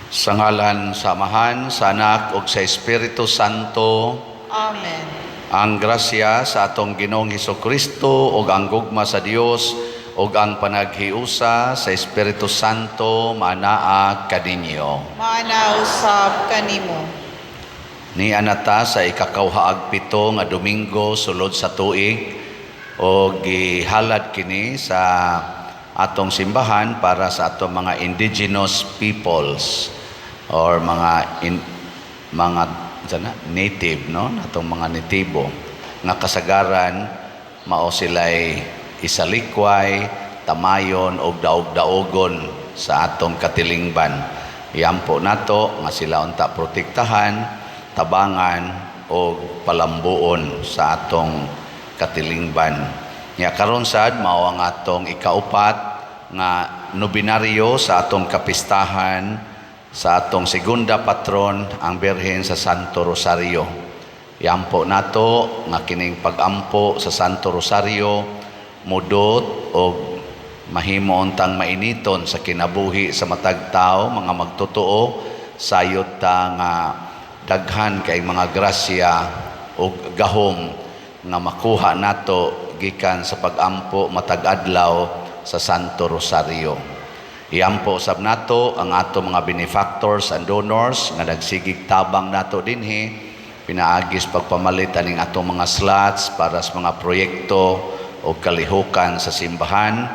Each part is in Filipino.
Sa ngalan sa Amahan, sa Anak, ug sa Espiritu Santo. Amen. Ang grasya sa atong Ginoong Hesukristo ug ang gugma sa Dios ug ang panaghiusa sa Espiritu Santo manaa kaninyo. Manausab kanimo. Ni anata sa ikakawhaag pito nga Domingo sulod sa tuig o gihalad kini sa atong simbahan para sa atong mga indigenous peoples or mga native, no, atong mga natibo nga kasagaran mao sila'y isalikway, tamayon o daog-daogon sa atong katilingban. Iyampo nato nga sila unta protektahan, tabangan o palambuon sa atong katilingban. Nya karon sad mao ang atong ikaupat nga nobinaryo sa atong kapistahan sa atong segunda patron ang Birhen sa Santo Rosario. Iampo nato nga kining pag-ampo sa Santo Rosario mudot o mahimo untang mainiton sa kinabuhi sa matag tao, mga magtotoo, sayot ta nga daghan kay mga grasya o gahom nga makuha nato gikan sa pag-ampo matag adlaw sa Santo Rosario. Iampo sab nato ang ato mga benefactors and donors nga nagsigig tabang nato dinhi, pinaagis pagpamalit aning atong mga slots para sa mga proyekto o kalihukan sa simbahan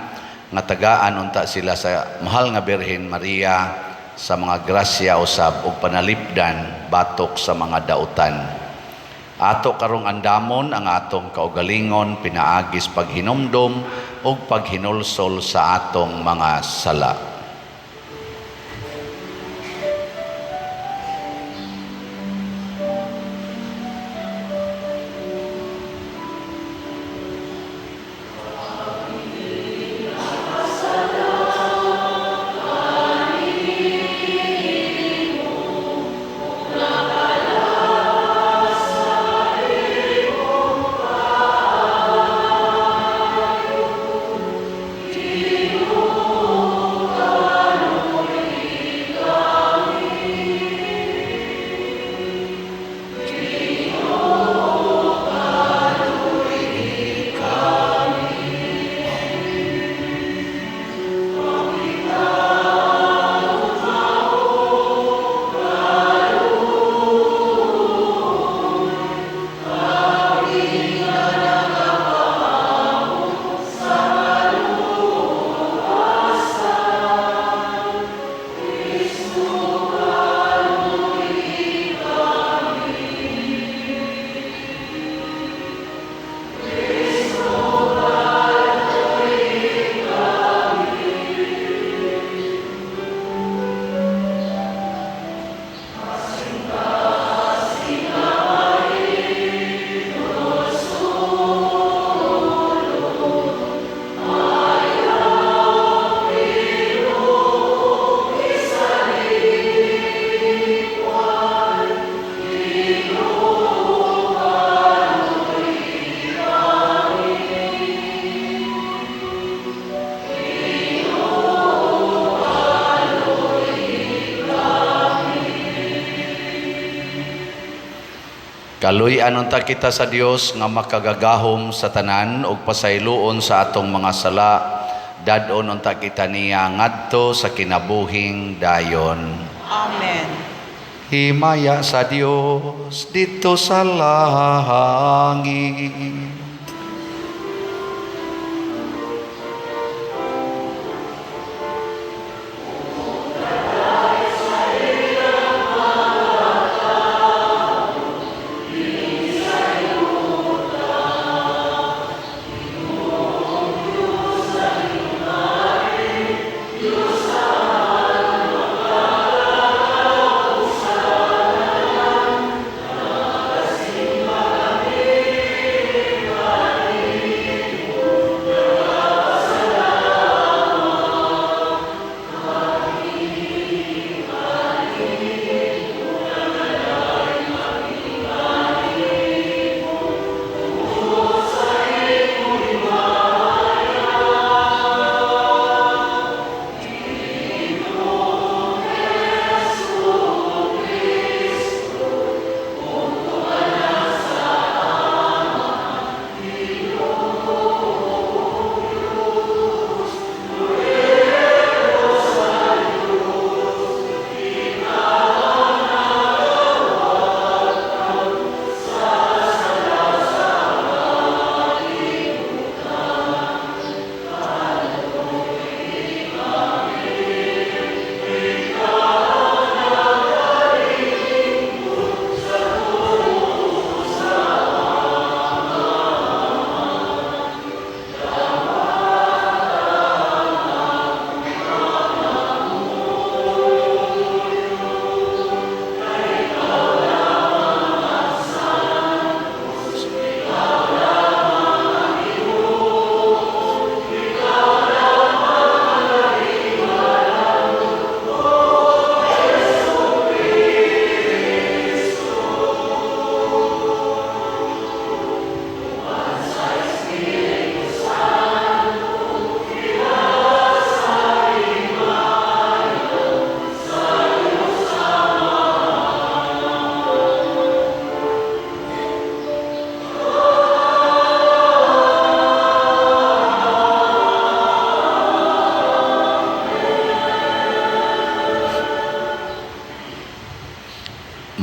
nga tagaan unta sila sa mahal nga Birhen Maria sa mga grasya usab ug panalipdan batok sa mga dautan. Ato karong andamon ang atong kaugalingon, pinaagis paghinumdom ug paghinulsol sa atong mga sala. Kaluy unta kita sa Dios nga makagagahom sa tanan ug pasayloon sa atong mga sala, dadon unta kita niya ngadto sa kinabuhing dayon. Amen. Himaya sa Dios dito sa langit.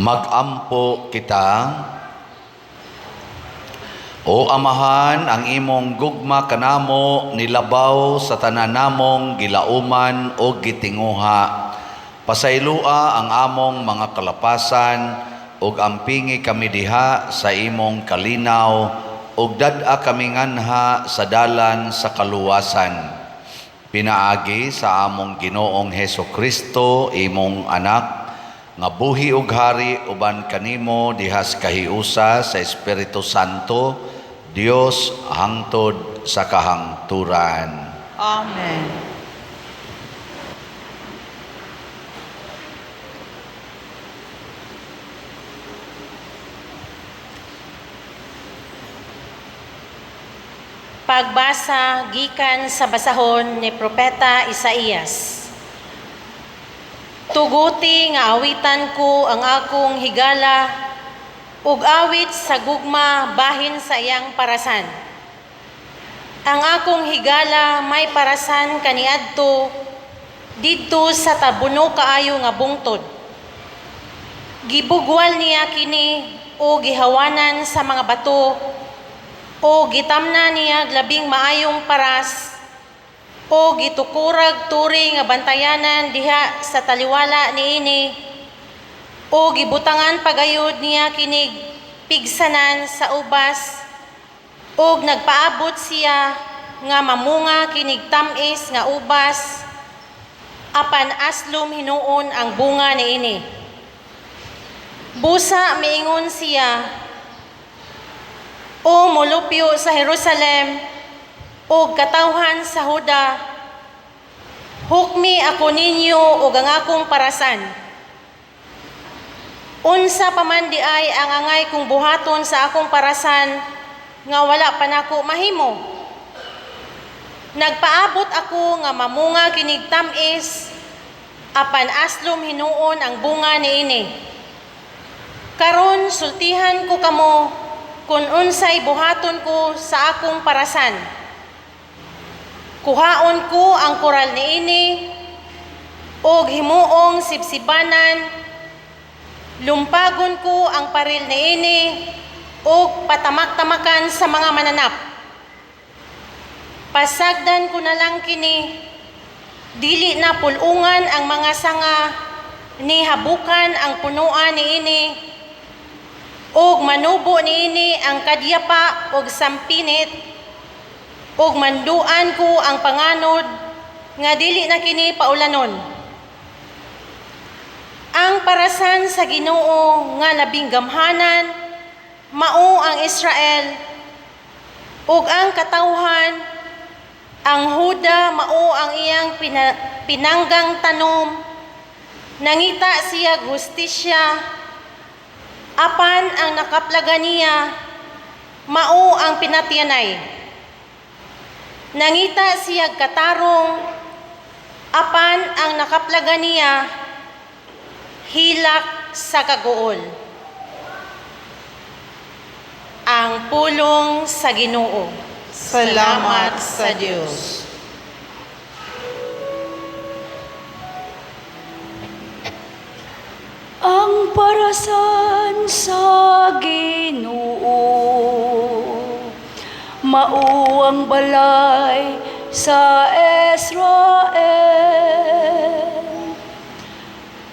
Magampo kita. O Amahan, ang imong gugma kanamo nilabaw sa tanan namong gilauman o gitinguha. Pasaylua ang among mga kalapasan ug ampingi kami diha sa imong kalinaw ug dad-a kami nganha sa dalan sa kaluwasan. Pinaagi sa among Ginoong Hesukristo, imong anak, nga buhi ug hari uban kanimo dihas kahiusa sa Espiritu Santo, Dios hangtod sa kahangturan. Amen. Pagbasa gikan sa basahon ni Propeta Isaías. Tuguti nga awitan ko ang akong higala ug awit sa gugma bahin sa iyang parasan. Ang akong higala may parasan kaniadto didto sa tabuno kaayo nga bungtod. Gibugwal niya kini o gihawanan sa mga bato o gitamna niya labing maayong paras o gitukurag turi nga bantayanan diha sa taliwala niini o gibutangan pagayod niya kinig pigsanan sa ubas o nagpaabot siya nga mamunga kinig tamis nga ubas apan aslom hinuon ang bunga niini. Busa miingon siya o molupyo sa Jerusalem o katawhan sa Huda, hukmi ako ninyo o ang akong parasan. Unsa pa man di ay ang angay kong buhaton sa akong parasan nga wala pa nako mahimo. Nagpaabot ako nga mamunga kinig tamis apan aslom hinuon ang bunga niini. Karon sultihan ko kamo kung unsay buhaton ko sa akong parasan. Kuhaon ko ang koral niini og himuong sibsibanan. Lumpagon ko ang paril niini o patamak-tamakan sa mga mananap. Pasagdan ko na lang kini, dili na pulungan ang mga sanga, ni habukan ang punuan niini, o manubo niini ang kadyapa o sampinit, o manduan ko ang panganod, nga dili na kini paulanon. Ang parasan sa Ginoo nga labing gamhanan, mao ang Israel, ug ang katawhan, ang Huda mao ang iyang pinanggang tanom, nangita siya hustisya, apan ang nakaplaga niya, mao ang pinatyanay. Nangita siya katarong, apan ang nakaplaga niya, hilak sa kaguol. Ang pulong sa Ginoo. Salamat sa Diyos. Ang parasan sa Ginoo, mao ang balay sa Israel.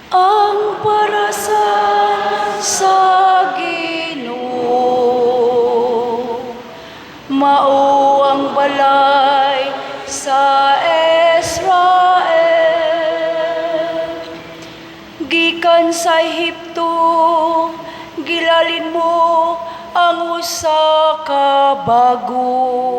Ang parasan sa Ginoo, mao ang balay sa Israel. Gikan sa Ehipto, gilalin mo ang usa ka bagon.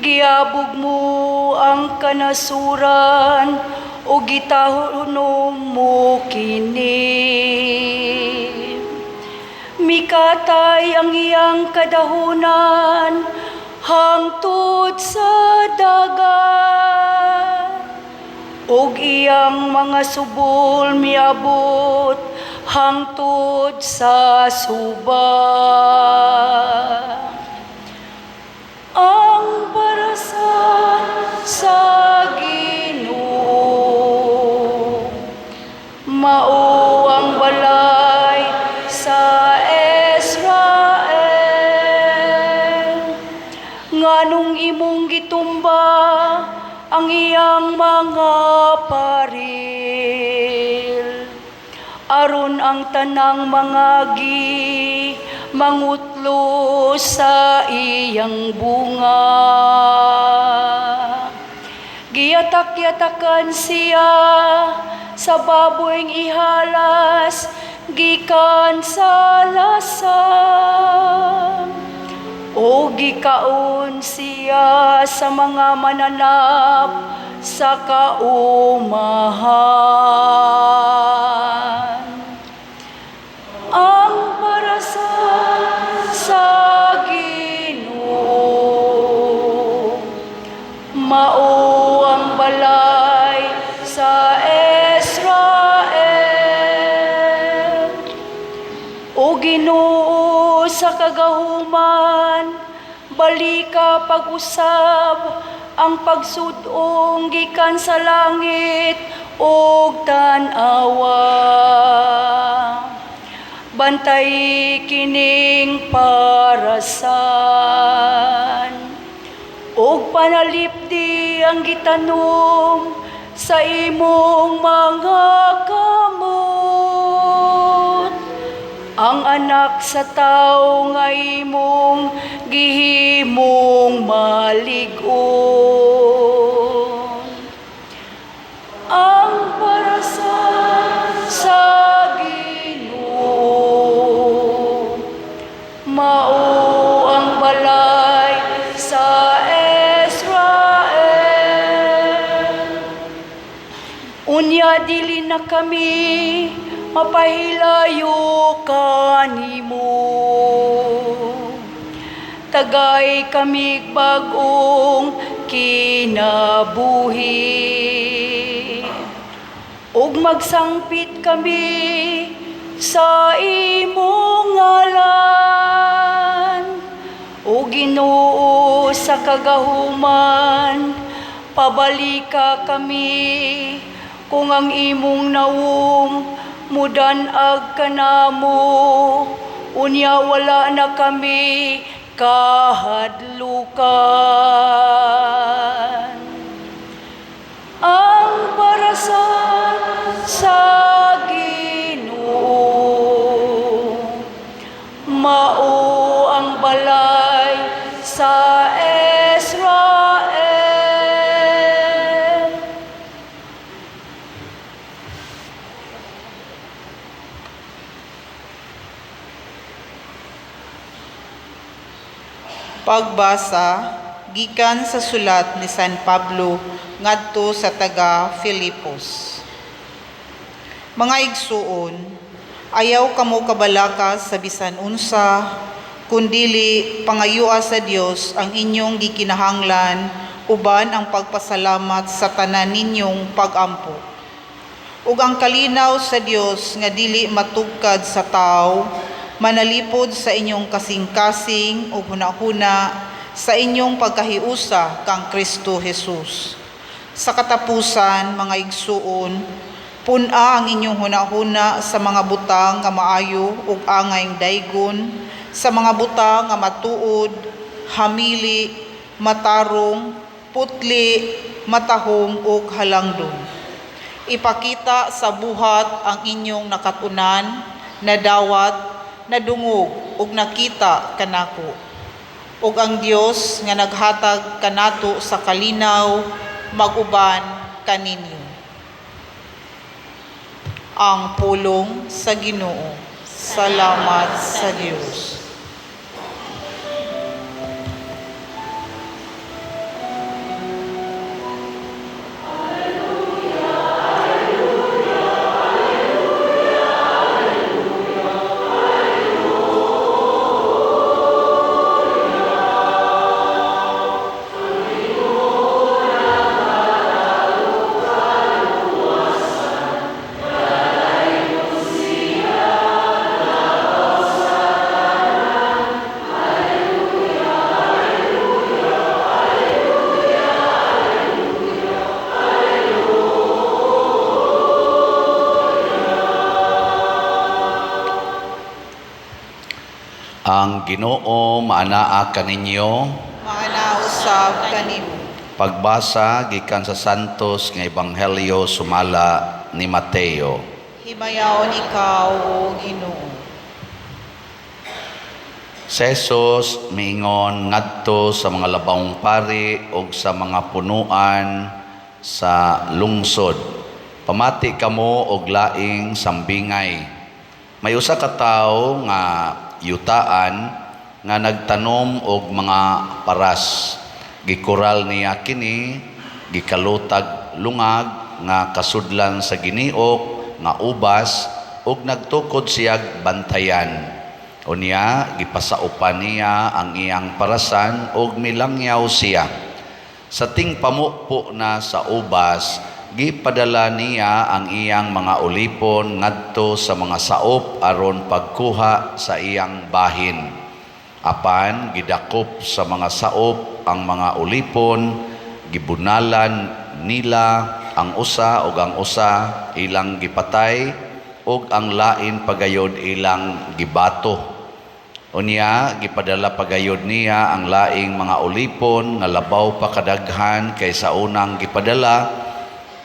Giabog mo ang kanasuran o gitahunom mo kini. Mikatay ang iyang kadahunan hangtod sa dagat, ug iyang mga subol miabot hangtod sa suba. Ang parasan sa Ginoo, mao ang iyang mga paril. Aron ang tanang mga mangutlo sa iyang bunga. Giyatak-yatakan siya sa baboyng ihalas, gikan sa lasang. O gikaon siya sa mga mananap sa kaumahan. Ang parasan sa Ginoo, mao ang balay sa Israel. O Ginoo sa kagahuman, balika pag-usab ang pagsudong gikan sa langit ug tan-awa. Bantay kining parasan, ug panalipdi ang gitanom sa imong mga kamot. Ang anak sa tao nga imong gihimong maligon. Ang parasan sa Ginoo, mao ang balay sa Israel. Unya dili na kami mapahilayo kanimo. Tagay kami bagong kinabuhi. Ug magsangpit kami sa imong ngalan. O Ginoo sa kagahuman, pabalika kami kung ang imong nawong mudanag kanamo, unya wala na kami kahadlukan. Ang parasan sa Ginoo, mao ang balay sa Israel. Pagbasa gikan sa sulat ni San Pablo ngadto sa taga Filipos. Mga igsuon, ayaw kamo kabalakas sa bisan unsa, kundili pangayua sa Dios ang inyong gikinahanglan uban ang pagpasalamat sa tanan ninyong pagampo. Ug ang kalinaw sa Dios nga dili matugkad sa tao, manalipod sa inyong kasing-kasing o hunahuna sa inyong pagkahiusa kang Kristo Jesus. Sa katapusan, mga igsuon, puna ang inyong hunahuna sa mga butang nga maayo ug angayng daygon, sa mga butang nga matuod, hamili, matarong, putli, matahong ug halangdon. Ipakita sa buhat ang inyong nakatunan, nadawat, nadungog ug nakita kanako. Ug ang Dios nga naghatag kanato sa kalinaw maguban kaninyo. Ang pulong sa Ginoo. Salamat sa Dios. Ang Ginoo maanaa kaninyo. Mga nausab kanimo. Pagbasa gikan sa santos nga ebanghelyo sumala ni Mateo. Himayaon ikaw, O Ginoo. Si Jesus miingon ngadto sa mga labawong pari o sa mga punuan sa lungsod. Pamati kamo og laing sambingay. May usa ka tawo nga yutaan nga nagtanom og mga paras. Gikural niya kini, gikalutag lungag nga kasudlan sa giniok nga ubas ug nagtukod siyag bantayan. Unya gipasaupan niya ang iyang parasan ug milangyaw siya. Sa ting pamupo na sa ubas, gipadala niya ang iyang mga ulipon ngadto sa mga saop aron pagkuha sa iyang bahin. Apan gidakop sa mga saop ang mga ulipon, gibunalan nila ang usa ug ang usa ilang gipatay ug ang lain pagayod ilang gibato. Unya gipadala pagayod niya ang laing mga ulipon nga labaw pa kadaghan kaysa unang gipadala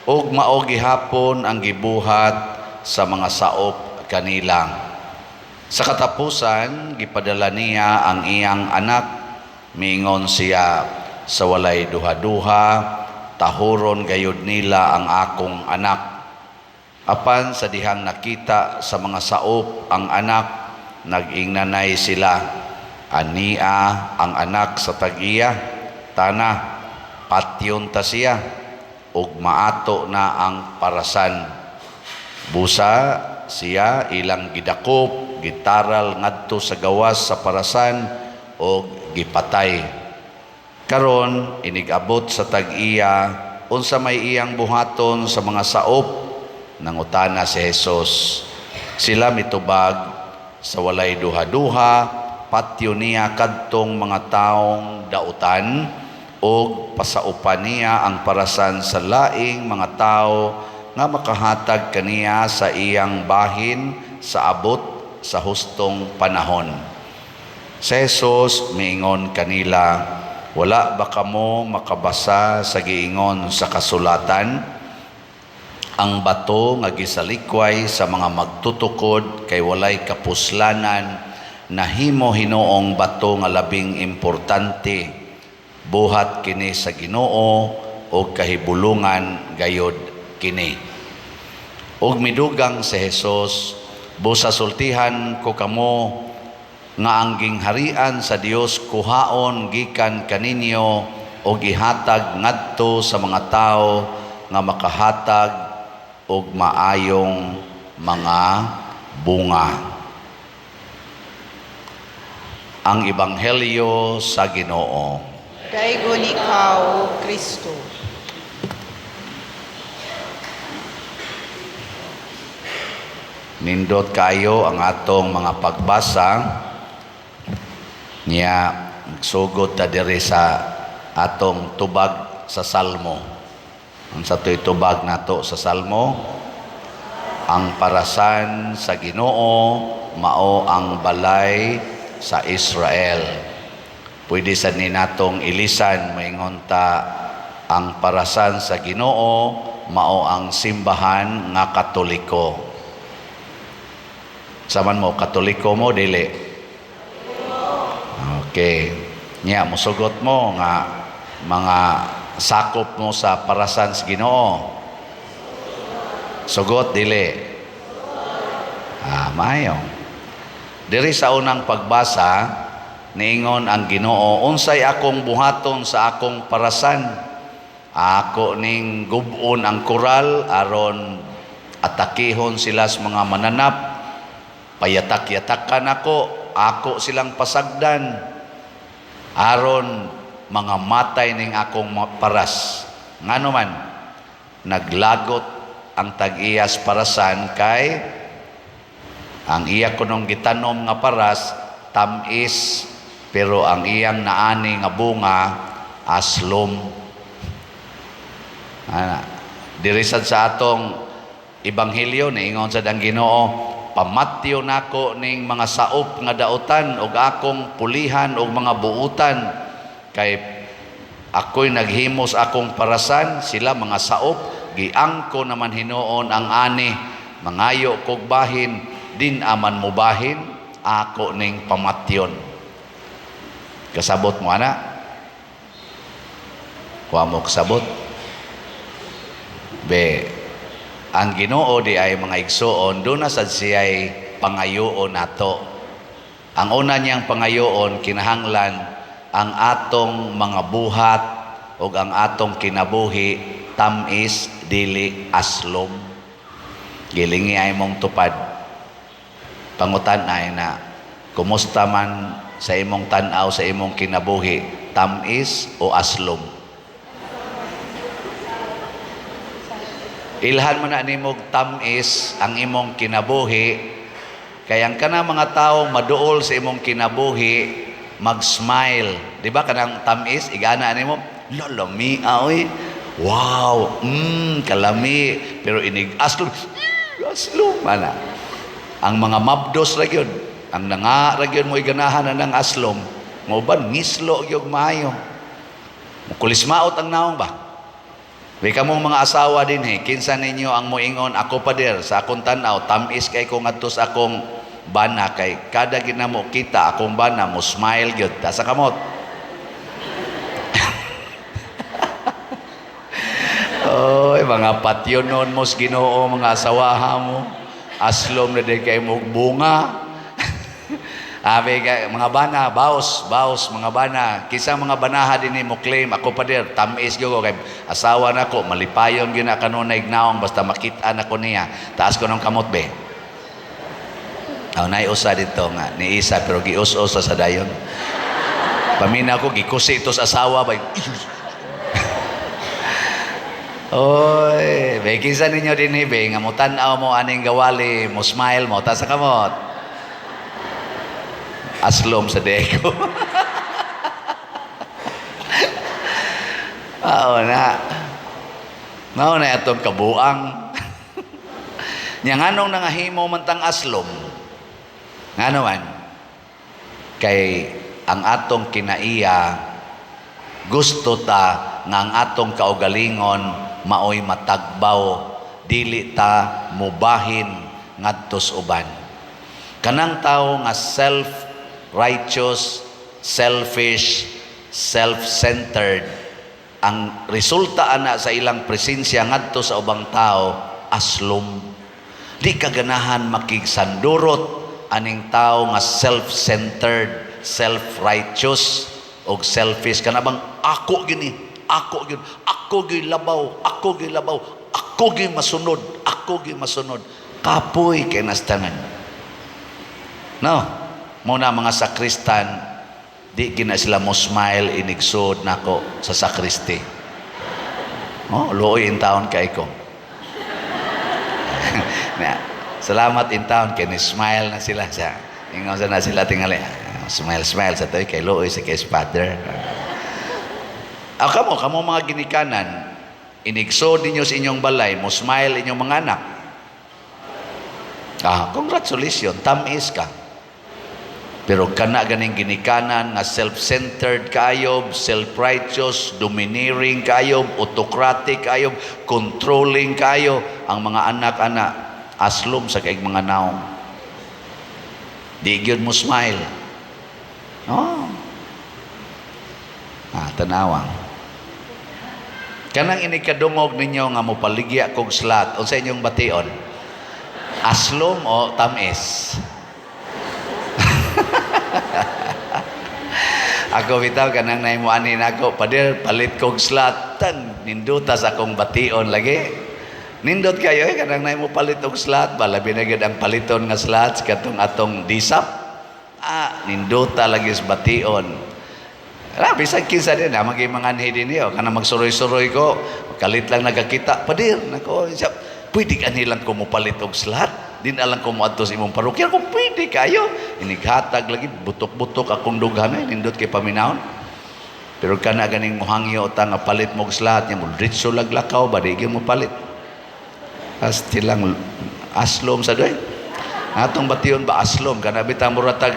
ug mao gihapon ang gibuhat sa mga saop kanila. Sa katapusan gipadala niya ang iyang anak. Miingon siya, sa walay duha-duha, tahuron gayud nila ang akong anak. Apan sa dihang nakita sa mga saop ang anak, nag-ingnanay sila. Ania ang anak sa tag-iya, tana, patyon ta siya, ug maato na ang parasan. Busa siya ilang gidakop, gitaral ngadto sa gawas sa parasan, ug gipatay. Karon inigabot sa tag-iya unsa may iyang buhaton sa mga saop, nangutana si Jesus. Sila mitubag, sa walay duha-duha patyo niya kadtong mga taong dautan ug pasaupan niya ang parasan sa laing mga tao nga makahatag kaniya sa iyang bahin sa abot sa hustong panahon. Si Jesus miingon kanila, wala ba kamo makabasa sa giingon sa kasulatan? Ang bato nga gisalikway sa mga magtutukod kay walay kapuslanan, nahimo hinuong bato nga labing importante. Buhat kini sa Ginoo o kahibulungan gayod kini. Og midugang si Jesus, busa sultihan ko kamo nga ang gingharian sa Dios kuhaon gikan kaninyo o gihatag ngadto sa mga tao nga makahatag og maayong mga bunga. Ang Ebanghelyo sa Ginoo. Daigon ikaw, Kristo. Nindot kayo ang atong mga pagbasa niya sugod ta diri sa atong tubag sa Salmo. Ang sa to'y tubag nato sa Salmo, ang parasan sa Ginoo mao ang balay sa Israel. Pwede sa ni natong ilisan moingon ta ang parasan sa Ginoo mao ang simbahan nga Katoliko. Saman mo Katoliko mo dili? Okay. Nya musugot mo nga mga sakop mo sa parasan sa Ginoo. Sugot dili. Maayo. Diri sa unang pagbasa, niingon ang Ginoo, unsay akong buhaton sa akong parasan? Ako ning gubon ang koral aron atakihon sila sa mga mananap. Payatak-yatakan ako silang pasagdan. Aron mga matay ning akong paras. Ngano man, naglagot ang tag-iyas parasan kay ang iya kunong gitanom nga paras tamis, pero ang iyang naani nga bunga aslom. Diri sad sa atong ebanghelyo niingon sa dang Ginoo, pamatyo nako ning mga saop nga dautan ug akong pulihan og mga buutan kay Ako'y naghimos akong parasan, sila mga saop, giangko naman hinuon ang ani, mangayo kog bahin, din aman mo bahin, ako ning pamatyon. Kasabot mo ana? Kuha mo kasabot. Be, ang Ginoo di ay mga igsoon, doon na sad siya'y pangayoon nato. Ang una niyang pangayoon, kinahanglan, ang atong mga buhat o ang atong kinabuhi tamis dili aslom. Gilingi ay mong tupad. Pangutan ay na kumusta man sa imong tanaw sa imong kinabuhi, tamis o aslom. Ilhan mo na nimog tamis ang imong kinabuhi, kaya ang kana mga taong maduol sa imong kinabuhi mag-smile. Di ba kanang tamis, igana nimo, lalami, aoy, wow, kalami, pero inig, aslom, mana. Ang mga mabdos ra gyud, ang ra gyud mo iganahan na ng aslom, mo ba, ngislo gyud maayo. Mukulismaot ang naong ba? May kamong mga asawa din kinsa ninyo ang moingon, ako pa der, sa akong tanaw, tamis kay ko ngadto sa akong bana kay kada ginamo kita akong bana mo smile gyud ta sa kamot. Oy, mga patyonon mo Ginoo, mga asawaha mo, aslom na di kay mo bunga. Abi kay mga bana, baos, mga bana, kisa mga banaha din mo claim ako pa der, tamis gyud ko kay asawa nako, malipayon gyud na kanunay ignaong basta makita nako niya, taas ko ng kamot be. Naiusa dito nga ni isa pero gius-us sa dayon. Pamina ko gikusi ito sa asawa ba. Oy, be kinsa ninyo din be nga mo tan-aw mo aning gawali, mo smile mo ta sa kamot. Aslom sa deko. Mao na atong kabuang. Nya nganong nangahimo man tang aslom? Nga naman, kay ang atong kinaiya, gusto ta nga ang atong kaugalingon maoy matagbaw, dili ta mubahin ngadtos uban. Kanang tao nga self-righteous, selfish, self-centered, ang resulta ana sa ilang presensya ngadto sa ubang tao, aslom. Di kaganahan makigsandurot aning tao nga self-centered, self-righteous o selfish kana bang ako gini, ako gyud, ako gyud labaw, ako gyud labaw, ako gyud masunod, ako gyud masunod. Kapoy kay nastanan. No, muna mga sakristan, di gina sila mo smile inigsod nako sa sakristi. Oh, luoy in taon kay ko. Salamat in town kay ni smile na sila sa ingon na sila tingali. Smile sa toy kay luoy sa kay father. Kamo mga ginikanan, inigsod ninyo sa inyong balay, mo smile inyong mga anak. Congratulations, tamis ka. Pero kana ganing ginikanan nga self-centered kayob, self-righteous, domineering kayob, autocratic kayob, controlling kayo, ang mga anak-anak aslom sa kaig mga naong. Di gyud mo smile. Tanawang. Kanang inikadungog ninyo nga mopaligya kog slat, unsa inyong bation? Aslom o tamis? Ako bitaw kanang naimuanin ako, pader palit kog slat, ninduta sa akong bation lagi. Nindot kayo kanang nay mo palit og slot, balabi na gid ang paliton nga slots katong atong disap. Nindota lagi sa bation. Bisag kinsa din magi manganhi din niyo kana magsuroy-suroy ko, kalit lang nagakita, padir nako, pwede ka nilang ko mo palit og slot. Din alang ko mo adto sa imong parokya, kung pwede kayo. Inighatag lagi butok-butok akong dughan nindot kay paminahon. Pero kana ganing mohangyo ta nga palit mo og slot, nya mo diretso laglakaw ba di mo palit. Asti lang aslom sa doy. Atong bation ba aslom kana bitang muratag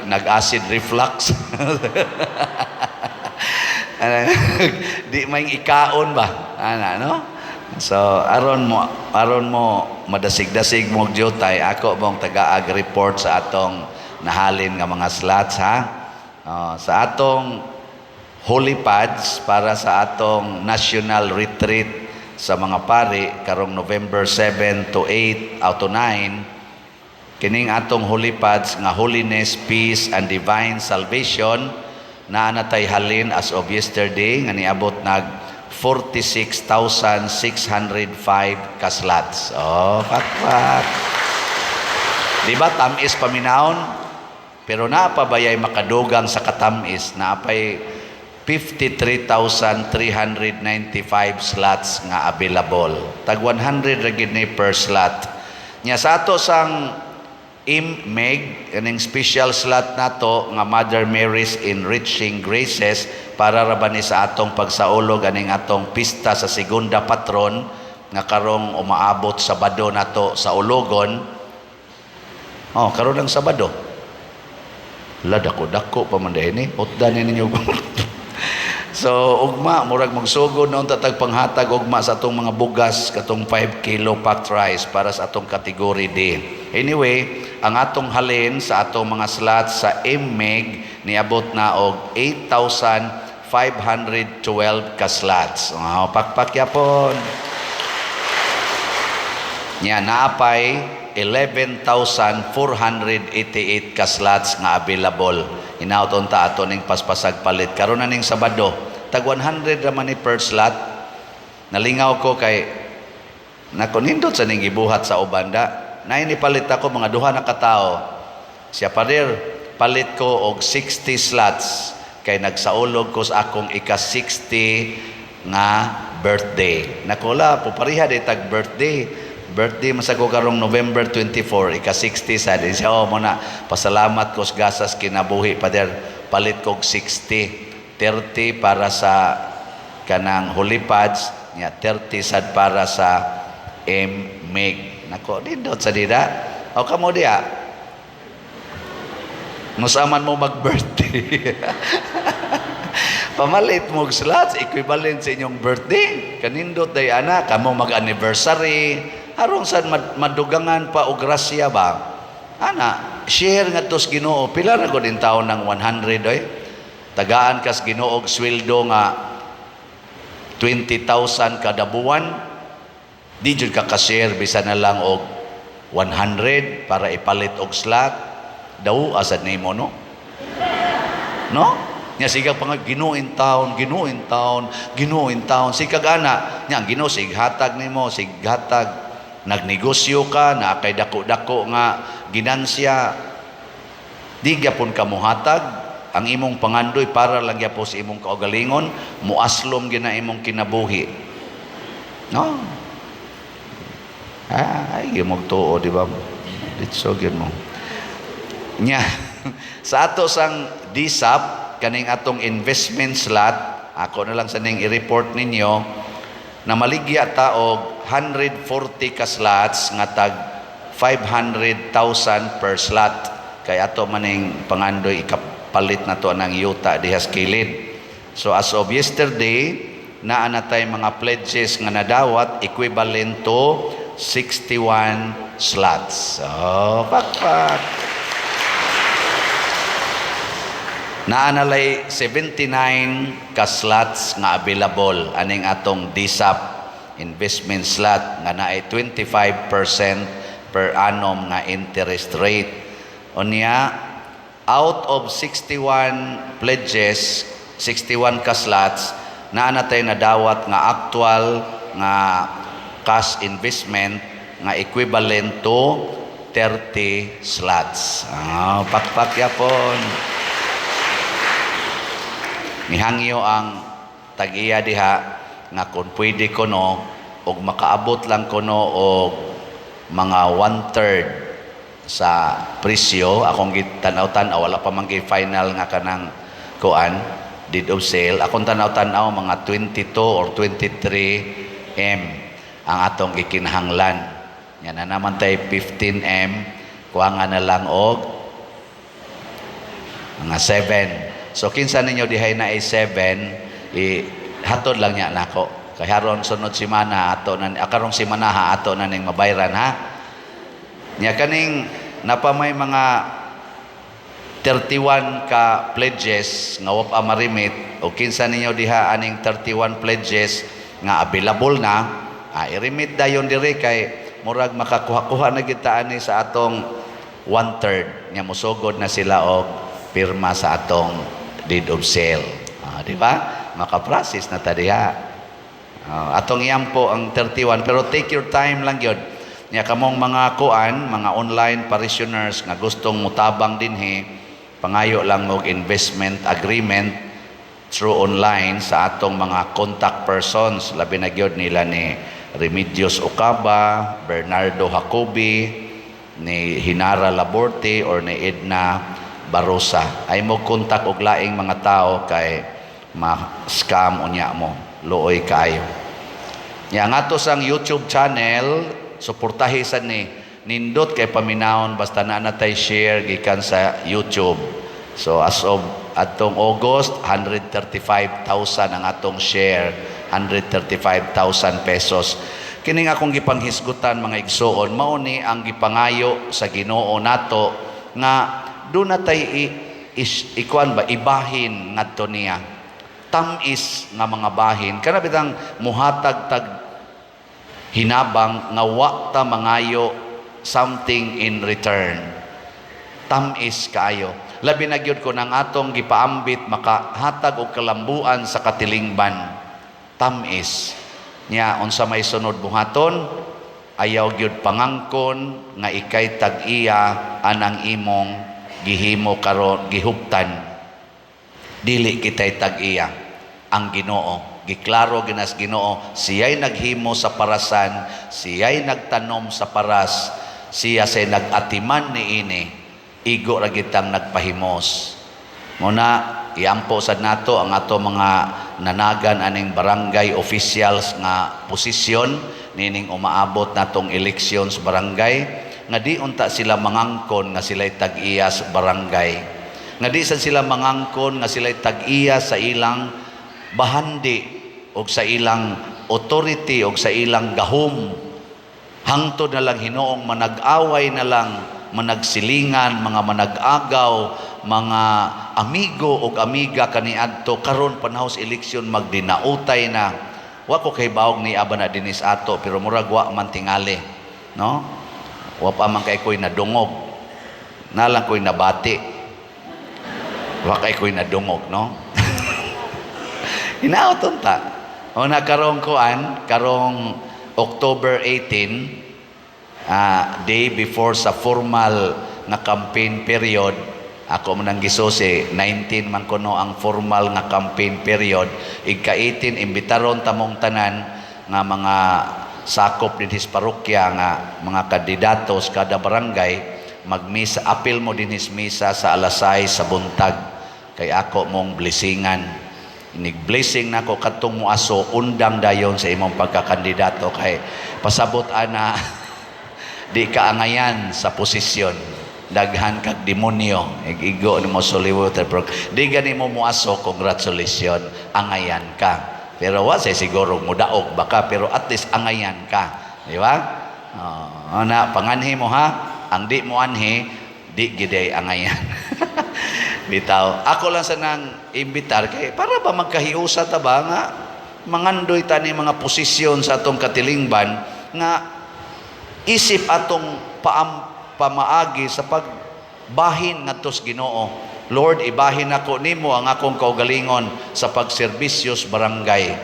nag-acid reflux. Di may ikaon ba ana no. So aron mo madasig-dasig mo og jutay, ako mong taga-ag report sa atong nahalin nga mga slots ha. Sa atong holy pads para sa atong national retreat sa mga pari karong November 7 to 8 to 9, kining atong holy pads nga holiness, peace and divine salvation na natay halin as of yesterday nga niabot nag 46,605 ka-slots. Pakpak. Di ba tamis paminahon? Pero napabayay makadugang sa katamis, naapay 53,395 slots nga available. Tag 100 ra gid ni per slot. Nya sa ato sang IMMEG, kaning special slot nato nga Mother Mary's Enriching Graces para rabani sa atong pagsaulog aning atong pista sa segunda patron nga karong umaabot Sabado nato sa Ulogon. Karon ang Sabado. Dako pa man ni utdan ninyo. So ugma murag magsugod noon tatag panghatag ugma sa atong mga bugas katong 5 kilo packed rice para sa atong category D. Anyway, ang atong halin sa atong mga slots sa IMMEG niabot na og 8,512 ka slots. Pakpak yapon. Nya naapay 11,488 ka slots nga available. Inauton ta ato ning paspasag palit. Karon na ning Sabado, tag 100 ra man ni per slot. Nalingaw ko kay nakonindot sa ning gibuhat sa ubanda. Nay ni palit ako mga duha na katao. Siya parir palit ko og 60 slots kay nagsaulog ko sa akong ika-60 nga birthday. Nakula po pariha day tag birthday. Birthday masako karong November 24, ika-60 sa din siya. Muna pasalamat ko sa gasas kinabuhi pader palit kog 60. 30 para sa kanang holy pads, nya 30 sad para sa IMMEG. Nako dindot sa dida. O kamo dia. Musaman mo mag-birthday. Pamalit mo slots equivalent sa inyong birthday. Kanindot day ana kamo mag-anniversary. Harong sad madugangan pa og grasya ba? Ana, share nga tos Ginoo. Pila ra gud in taon ng 100 oy. Tagaan kas Ginoo og sweldo nga 20,000 kada buwan. Di jud ka ka-share bisan na lang og 100 para ipalit og slot. Daw asad nimo no? No? Nya sigag pang Ginoo in town. Sigag ana, nya Ginoo sig hatag nimo, sig hatag nagnegosyo ka na kay dako-dako nga ginansya, di gyapon ka muhatag ang imong pangandoy para lang gyapon sa imong kaugalingon, muaslom gina imong kinabuhi. No? Ay gimog tuo, di ba? Ditso gyud mo. Nya sa ato sang DSAP kaning atong investment slot, ako na lang sa ning i-report ninyo na maligya ta og 140 ka slots nga tag 500,000 per slot. Kay ato maning pangandoy ikapalit na to ng yuta dihas kilid. So as of yesterday, naa na tay mga pledges nga nadawat equivalent to 61 slots. Pakpak. Naanalay 79 ka slots nga available aning atong DSAP investment slot nga naay 25% per annum nga interest rate. Unya, out of 61 pledges, 61 ka slots, naanatay nadawat nga actual nga cash investment nga equivalent to 30 slots. Pakpak yapon. Nihangyo ang tag-iya diha nga kung pwede ko no og makaabot lang ko no og mga 1/3 sa presyo akong gitanaw-tanaw, wala pa man kay final nga kanang kuan deed of sale, akong tanaw-tanaw mga 22 or 23 M ang atong gikinahanglan. Yan na naman tay 15 M, kuha nga na lang og mga 7. So kinsa ninyo dihay na ay 7 hatod lang niya nako. Kay haron sunod semana ato na karong semana ha ato na ning mabayran ha. Nya kaning napamay mga 31 ka pledges nga wa pa marimit o kinsa ninyo diha aning 31 pledges nga available na, i-remit dayon diri kay murag makakuha-kuha na kita ani sa atong 1/3 nya mosugod na sila og pirma sa atong deed of sale. Di ba? Maka-process na ta diha. Atong iyampo ang 31 pero take your time lang yun. Nya kamong mga kuan, mga online parishioners nga gustong mutabang dinhi, pangayo lang og investment agreement through online sa atong mga contact persons, labi na gyud nila ni Remedios Ocaba, Bernardo Jacobi, ni Hinara Laborte or ni Edna Barosa. Ay mo kontak og laing mga tao kay ma-scam unya mo, luoy kaayo. Nya ngato sang YouTube channel, suportahi sa ni nindot kay paminawon basta na natay share gikan sa YouTube. So as of atong August 135,000 ang atong share, 135,000 pesos. Kining akong gipanghisgutan mga igsoon mao ni ang gipangayo sa Ginoo nato nga do natay ikuan ba ibahin ngadto niya. Tamis nga mga bahin kana bitang muhatag tag hinabang nga wa ta mangayo something in return. Tamis kaayo. Labi na gyud ko nang atong gipaambit makahatag og kalambuan sa katilingban. Tamis. Nya unsa may sunod buhaton, ayaw gyud pangangkon nga ikay tag-iya anang imong gihimo karon gihuptan. Dili kitay tag-iya ang Ginoo. Giklaro ginas Ginoo, siya'y naghimo sa parasan, siya'y nagtanom sa paras, siya say nagatiman niini, igo ra gitang nagpahimos. Muna iampo sad nato ang ato mga nanagan aning barangay officials nga posisyon nining umaabot natong eleksyon sa barangay nga di unta sila mangangkon nga sila'y tag-iya sa barangay. Nga di sad sila mangangkon nga sila'y tag-iya sa ilang bahandi o sa ilang authority o sa ilang gahom. Hangtod na lang hinuong manag-away na lang, managsilingan, mga manag-agaw, mga amigo o amiga kaniadto karon panahos eleksyon magdinautay na. Wa ko kay bawog ni aba na dinis ato pero murag wa man tingali, no? Wa pa man kay koy nadungog. Nalang koy nabati. Wa kay koy nadungog, no? Hinauton ta. O na karong kuan, karong October 18, day before sa formal nga campaign period, ako man ang gisusi, 19 man kuno ang formal nga campaign period. Ika-18, imbitaron tamong tanan nga mga sakop din his parokya nga mga kandidatos kada barangay, magmisa, apil mo din his misa sa alasay sa buntag. Kay ako mong blessingan. Inig-blessing na ko katong muaso, undang dayon sa imong pagkakandidato kay pasabot ana di kaangayan sa posisyon. Daghan kag demonyo, igo ni mo soliwater pro. Di gani mo muaso, congratulations, angayan ka. Pero wa say siguro mudaog baka pero at least angayan ka, di ba? Na panganhi mo ha, ang di mo anhi, di giday angayan. Bitaw, ako lang sa nang imbitar kay para ba magkahiusa ta ba nga mangandoy tani mga posisyon sa atong katilingban nga isip atong pamaagi sa pagbahin ngadto sa Ginoo. Lord, ibahin ako nimo ang akong kaugalingon sa pagserbisyos barangay.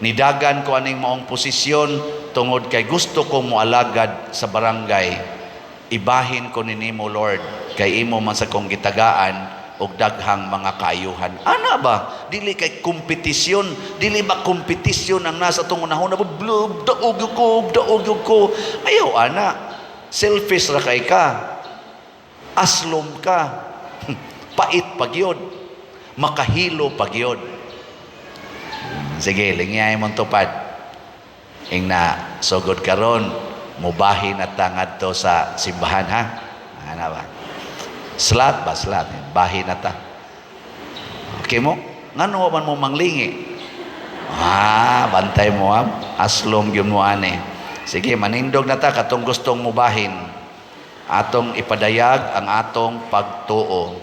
Nidagan ko aning maong posisyon tungod kay gusto kong moalagad sa barangay. Ibahin ko nimo Lord kay imo man sa kong gitagaan og daghang mga kaayuhan. Ana ba? Dili kay kompetisyon, dili ba kompetisyon ang nasa tong unahon na daog ko. Ayaw ana. Selfish ra kay ka. Aslom ka. Pait pagyod. Makahilo pagyod. Sige, lingyay mong tupad. Ing na sugod karon mubahin at tangad to sa simbahan ha. Ano ba? Slat ba? Slat. Bahin na ta. Okay mo? Ngano man mo manglingi? Bantay mo aslom gyud mo ani. Sige, manindog na ta katong gustong mubahin. Atong ipadayag ang atong pagtuo.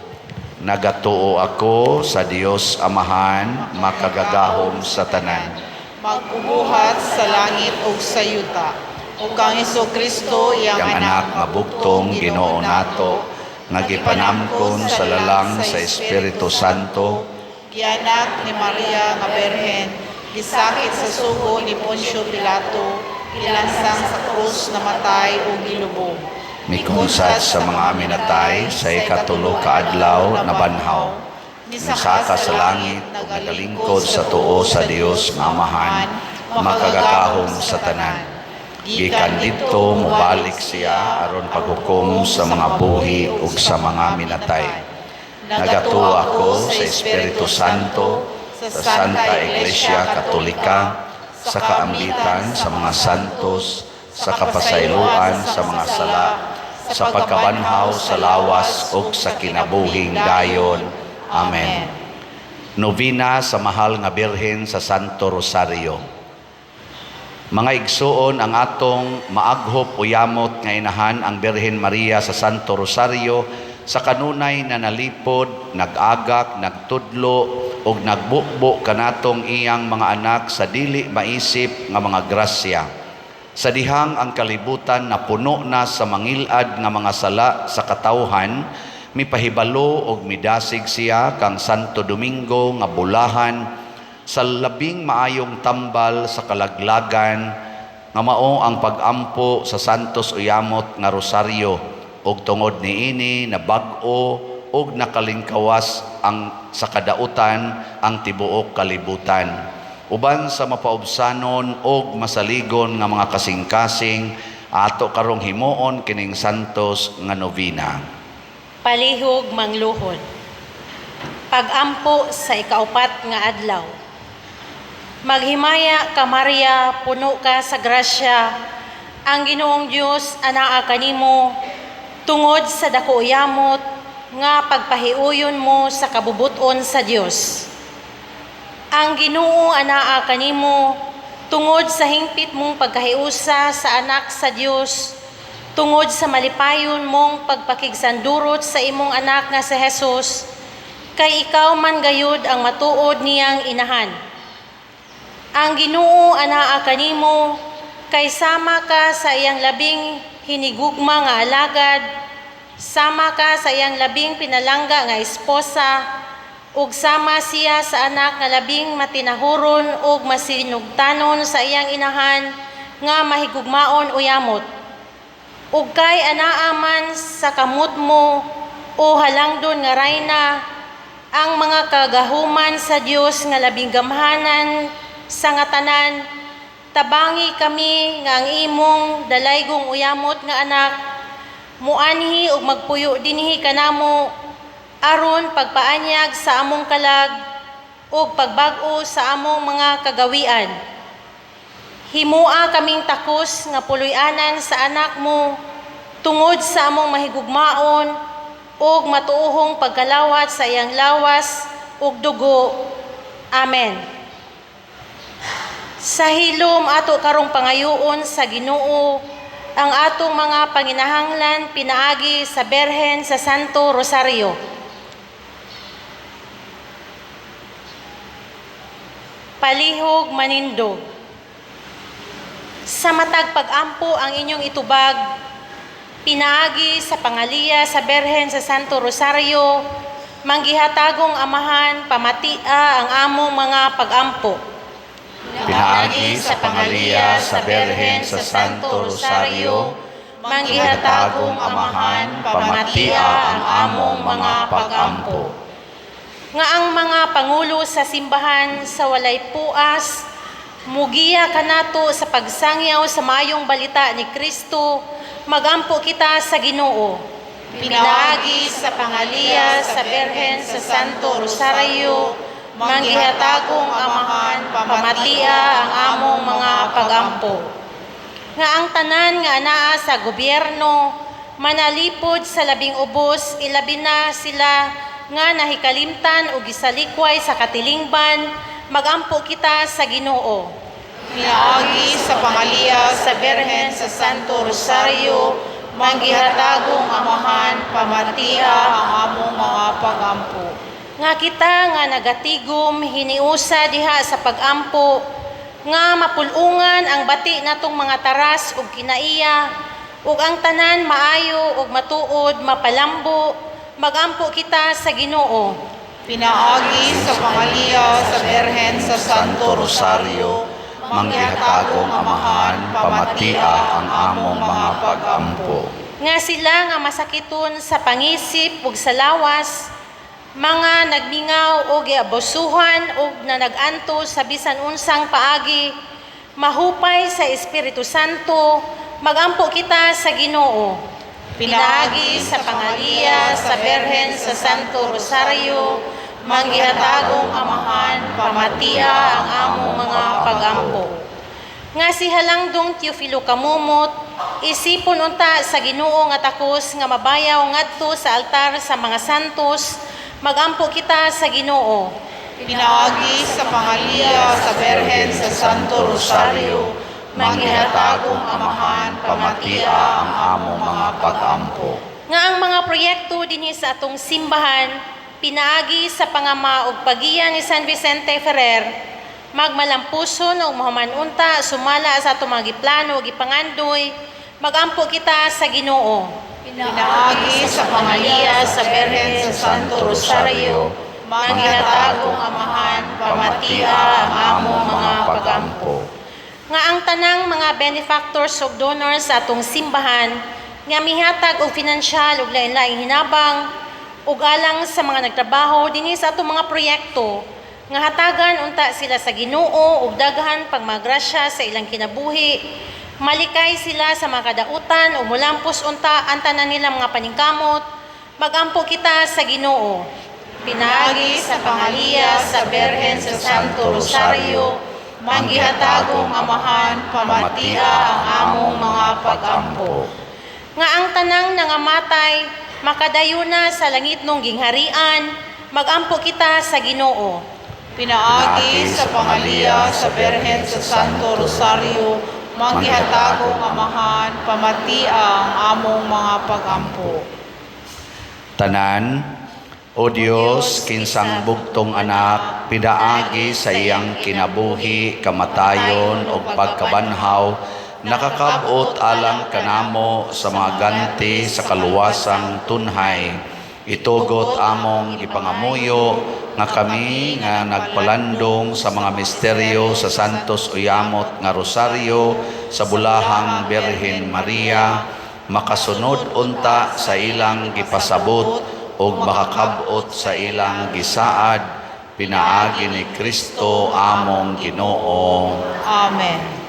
Nagatuo ako sa Dios Amahan, makagagahom sa tanan. Magbubuhat sa langit ug sa yuta. Ug kang Kristo iyang Yang anak mabugtong Ginoo nato, nga gipanamkon sa lalang sa Espiritu Santo, gianak ni Maria nga Berhen, gisakit sa sugo ni Poncio Pilato, ilansang sa krus namatay ug gilubong. mikunsat sa mga aminatay sa ikatulo ka adlaw na banhaw. Misaka sa langit ug nagalingkod sa tuo sa Dios nga Amahan, makagagahom sa tanan. Gikan didto mobalik siya aron paghukom sa mga buhi ug sa mga minatay. Nagatuo ako sa Espiritu Santo, sa Santa Iglesia Katolika, sa kaambitan sa mga santos, sa kapasayloan sa mga sala, sa pagkabanhaw sa lawas ug sa kinabuhing dayon. Amen. Novena sa Mahal nga Birhen sa Santo Rosario. Mga igsuon, ang atong maaghop uyamot nga inahan ang Birhen Maria sa Santo Rosario sa kanunay na nalipod, nag-agak, nagtudlo ug nagbukbo kanatong iyang mga anak sa dili maisip nga mga grasya. Sa dihang ang kalibutan na puno na sa mangilad nga mga sala sa katawhan, mipahibalo og midasig siya kang Santo Domingo nga bulahan sa labing maayong tambal sa kalaglagan nga mao ang pag-ampo sa Santos Uyamot nga Rosario ug tungod niini na bag-o ug nakalingkawas ang sa kadautan ang tibuok kalibutan. Uban sa mapaubsanon ug masaligon nga mga kasing-kasing ato karong himuon kining santos nga novena. Palihog mangluhod. Pag-ampo sa ikaupat nga adlaw. Maghimaya ka Maria, puno ka sa grasya, ang Ginoong Dios anaa kanimo, tungod sa dako uyamot nga pagpahiuyon mo sa kabubuton sa Dios. Ang Ginoo anaa kanimo, tungod sa hingpit mong pagkahiusa sa anak sa Dios, tungod sa malipayon mong pagpakigsandurot sa imong anak nga si Jesus, kay ikaw man gayud ang matuod niyang inahan. Ang Ginoo anaa kanimo, kay sama ka sa iyang labing hinigugma nga alagad, sama ka sa iyang labing pinalangga nga esposa, ug sama siya sa anak nga labing matinahuron ug masinugtanon sa iyang inahan nga mahigugmaon uyamot. Ug kay anaa man sa kamot mo o halangdon nga rayna, ang mga kagahuman sa Dios nga labing gamhanan sa nga tanan, tabangi kami nga ang imong dalaygong uyamot nga anak, muanhi ug magpuyo dinhi kanamo, aron pagpaanyag sa among kalag ug pagbag-o sa among mga kagawian. Himua kaming takos nga puloy-anan sa anak mo, tungod sa among mahigugmaon ug matuohong pagkalawat sa iyang lawas ug dugo. Amen. Sa hilom ato karong pangayoon sa Ginoo, ang atong mga panginahanglan pinaagi sa Berhen sa Santo Rosario. Palihog manindog. Sa matag pag-ampo ang inyong itubag, pinaagi sa pangaliya sa Berhen sa Santo Rosario, manggihatagong amahan, pamatia ang among mga pag-ampo. Pinaagi sa pangaliya sa Berhen sa Santo Rosario, manggihatagong amahan, pamatia ang among mga pag-ampo. Nga ang mga pangulo sa simbahan sa walay puas, mugiya kanato sa pagsangyaw sa mayong balita ni Kristo, magampo kita sa Ginoo. Pinaagi sa pangaliya sa Berhen sa Santo Rosario, manggihatagong amahan, pamatia ang among mga pag-ampo. Nga ang tanan nga anaa sa gobyerno, manalipod sa labing ubos, ilabi na sila nga nahikalimtan ug gisalikway sa katilingban, magampo kita sa Ginoo. Pinaagi sa pangaliya sa Birhen sa Santo Rosario, manggihatagong amahan, pamatia ang among mga pagampo. Nga kita nga nagatigom hiniusa diha sa pagampo, nga mapulungan ang bati natong mga taras ug kinaiya, ug ang tanan maayo ug matuod mapalambo, magampo kita sa Ginoo. Pinaagi sa pangaliya sa Birhen sa Santo Rosario, manggihatagong amahan, pamatia ang among mga pagampo. Nga sila nga masakiton sa pangisip ug sa lawas, mga nagmingaw o giabusuhan o na naganto sa bisan unsang paagi, mahupay sa Espiritu Santo, magampo kita sa Ginoo. Pinaagi sa pangaliya sa Birhen sa Santo Rosario, manggihatagong amahan, pamatia ang among mga pagampo. Nga si Halangdong Teofilo Kamumot, isipon unta sa Ginoo nga takos nga mabayaw ngadto sa altar sa mga santos, magampo kita sa Ginoo. Pinaagi sa pangaliya sa Birhen sa Santo Rosario, manggihatagong amahan, pamatia ang among mga pagampo. Nga ang mga proyekto dinhi sa atong simbahan, pinaagi sa pangama ug pagiya ni San Vicente Ferrer, magmalampuson ug mahumanunta sumala sa atong mga giplano ug gipangandoy, magampo kita sa Ginoo. Pinaagi sa pangaliya sa Birhen sa Santo Rosario, manggihatagong amahan, pamatia ang among mga pagampo. Nga ang tanang mga benefactors ug donors sa atong simbahan, nga mihatag og pinansyal ug lain-laing hinabang, ug alang sa mga nagtrabaho dinhi sa atong mga proyekto, nga hatagan unta sila sa Ginoo ug daghan pagmagrasya sa ilang kinabuhi, malikay sila sa mga kadautan ug mulampos unta ang tanan nila mga paningkamot, magampo kita sa Ginoo. Pinaagi sa pangaliya sa Birhen sa Santo Rosario, manggihatagong amahan, pamatia ang among mga pagampo. Nga ang tanang nangamatay, makadayuna sa langit nung gingharian, magampo kita sa Ginoo. Pinaagi sa pangaliya sa Birhen sa Santo Rosario, manggihatagong amahan, pamatia ang among mga pagampo. Tanan, O Dios, kinsang bugtong anak, pidaagi sa iyang kinabuhi, kamatayon o pagkabanhaw, nakakabot alang kanamo sa mga ganti sa kaluwasang tunhay. Itugot among gipangamuyo nga kami nga nagpalandong sa mga misteryo sa Santos Uyamot nga Rosaryo sa bulahang Birhen Maria, makasunod unta sa ilang gipasabot o makakabot sa ilang gisaad, pinaagi ni Kristo among Ginoo. Amen.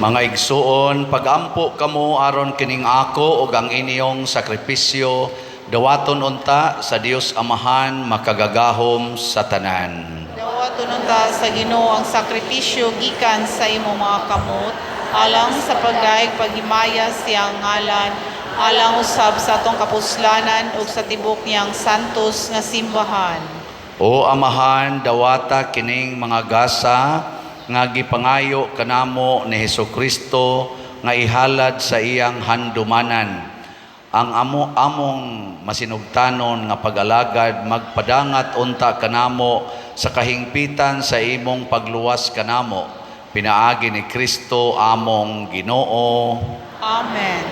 Mga igsuon, pagampo kamo aron kining ako ug ang inyong sakripisyo, dawaton unta sa Dios Amahan makagagahom sa tanan. Dawaton unta sa Ginoo ang sakripisyo gikan sa imong mga kamot, alang sa pagdaig paghimaya siyang ngalan, alang usab sa atong kapuslanan ug sa tibok niyang santos nga simbahan. O Amahan, dawata kining mga gasa nga gipangayo kanamo ni Hesukristo nga ihalad sa iyang handumanan. Ang among masinugtanon nga pag-alagad magpadangat unta kanamo sa kahingpitan sa imong pagluwas kanamo. Pinaagi ni Kristo among Ginoo. Amen.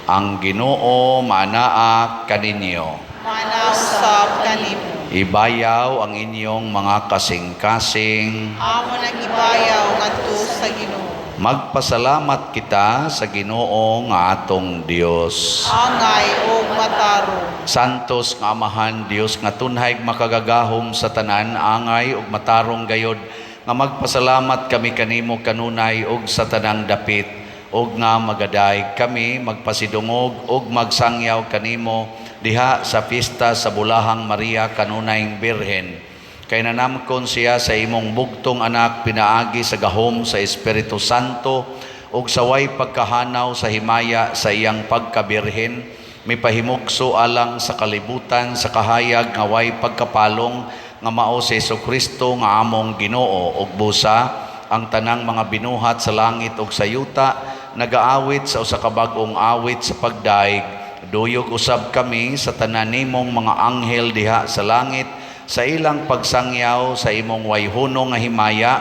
Ang Ginoo manaa kaninyo. Manasab kanimo. Ibayaw ang inyong mga kasing-kasing. Amo nang ibayaw ngadto sa Ginoo. Magpasalamat kita sa Ginoo nga atong Dios. Angay ug matarong. Santos nga Amahan Dios nga tunhay makagagahom sa tanan, angay ug matarong gayod nga magpasalamat kami kanimo kanunay ug sa tanang dapit, ug nga magaday kami magpasidungog ug magsangyaw kanimo diha sa pista sa Bulahang Maria kanunayng Birhen. Kay nanamkon siya sa imong bugtong anak pinaagi sa gahom sa Espiritu Santo ug sa way pagkahanaw sa himaya sa iyang pagkabirhen, mipahimugso alang sa kalibutan sa kahayag nga way pagkapalong nga mao si Jesucristo nga among Ginoo, ug busa ang tanang mga binuhat sa langit ug sa yuta nagaawit sa usa ka bag-ong awit sa pagdaig. Duyog usab kami sa tanan nimong mga anghel diha sa langit sa ilang pagsangyaw sa imong wayhunong nga himaya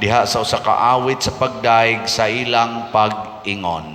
diha sa usa ka awit sa pagdaig sa ilang pag-ingon.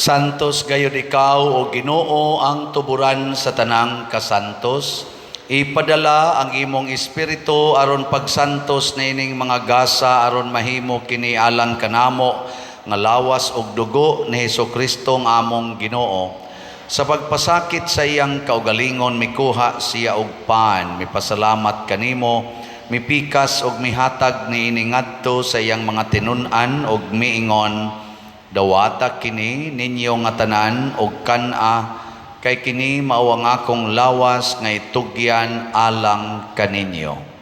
Santos gayud ikaw o Ginoo ang tuburan sa tanang kasantos. Ipadala ang imong espiritu aron pagsantos nining mga gasa aron mahimo kini alang kanamo nga lawas og dugo ni Hesukristo nga among Ginoo. Sa pagpasakit sa iyang kaugalingon mikuha siya og pan, mipasalamat kanimo, mipikas og mihatag niini ngadto sa iyang mga tinun-an og miingon, dawata kini ninyo nga tanan og kan-a, kay kini mao ang akong lawas nga itugyan alang kaninyo.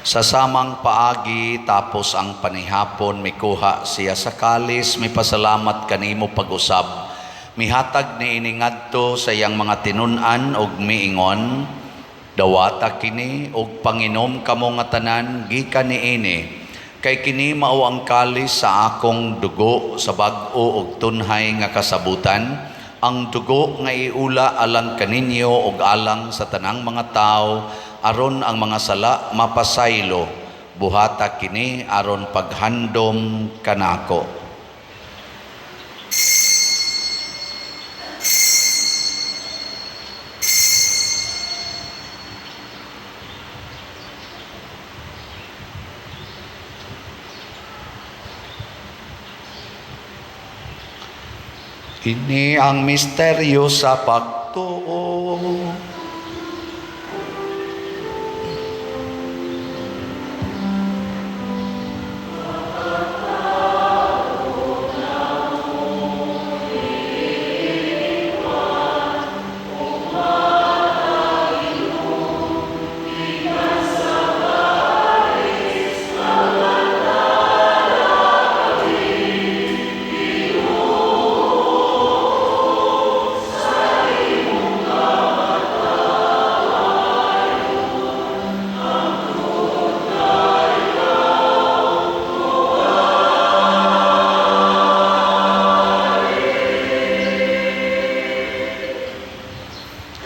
Sa samang paagi tapos ang panihapon mikuha siya sa kalis, mipasalamat kanimo pag-usab. Mihatag ni iningadto sa iyang mga tinun-an og miingon, dawata kini og panginom kamo nga tanan gikan niini. Kay kini mao ang kalis sa akong dugo sa bag-o og tunhay nga kasabutan, ang dugo nga iula alang kaninyo og alang sa tanang mga tao, aron ang mga sala mapasaylo. Buhata kini aron paghandom kanako. Kini ang misteryo sa pagtuo.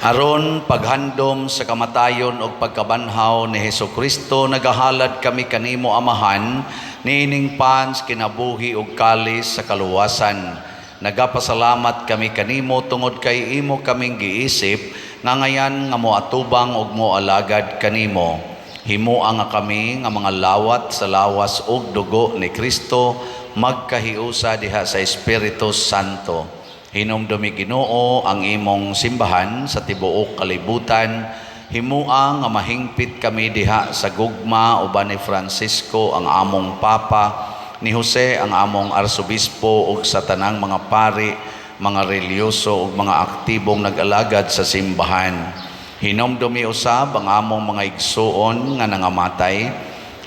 Aron paghandom sa kamatayon o pagkabanhaw ni Hesukristo, nagahalad kami kanimo Amahan, niining pans kinabuhi og kalis sa kaluwasan. Nagapasalamat kami kanimo tungod kay imo kaming giisip, nga ngayan nga moatubang og moalagad kanimo. Himuang nga kami nga mga lawat sa lawas og dugo ni Kristo, magkahiusa diha sa Espiritu Santo. Hinumdumi Ginoo ang imong simbahan sa tibuok kalibutan. Himuang nga mahingpit kami diha sa gugma uban ni Francisco ang among Papa, ni Jose ang among Arsobispo ug sa tanang mga pari, mga reliyoso ug mga aktibong nag-alagad sa simbahan. Hinumdumi usab ang among mga igsuon nga nangamatay,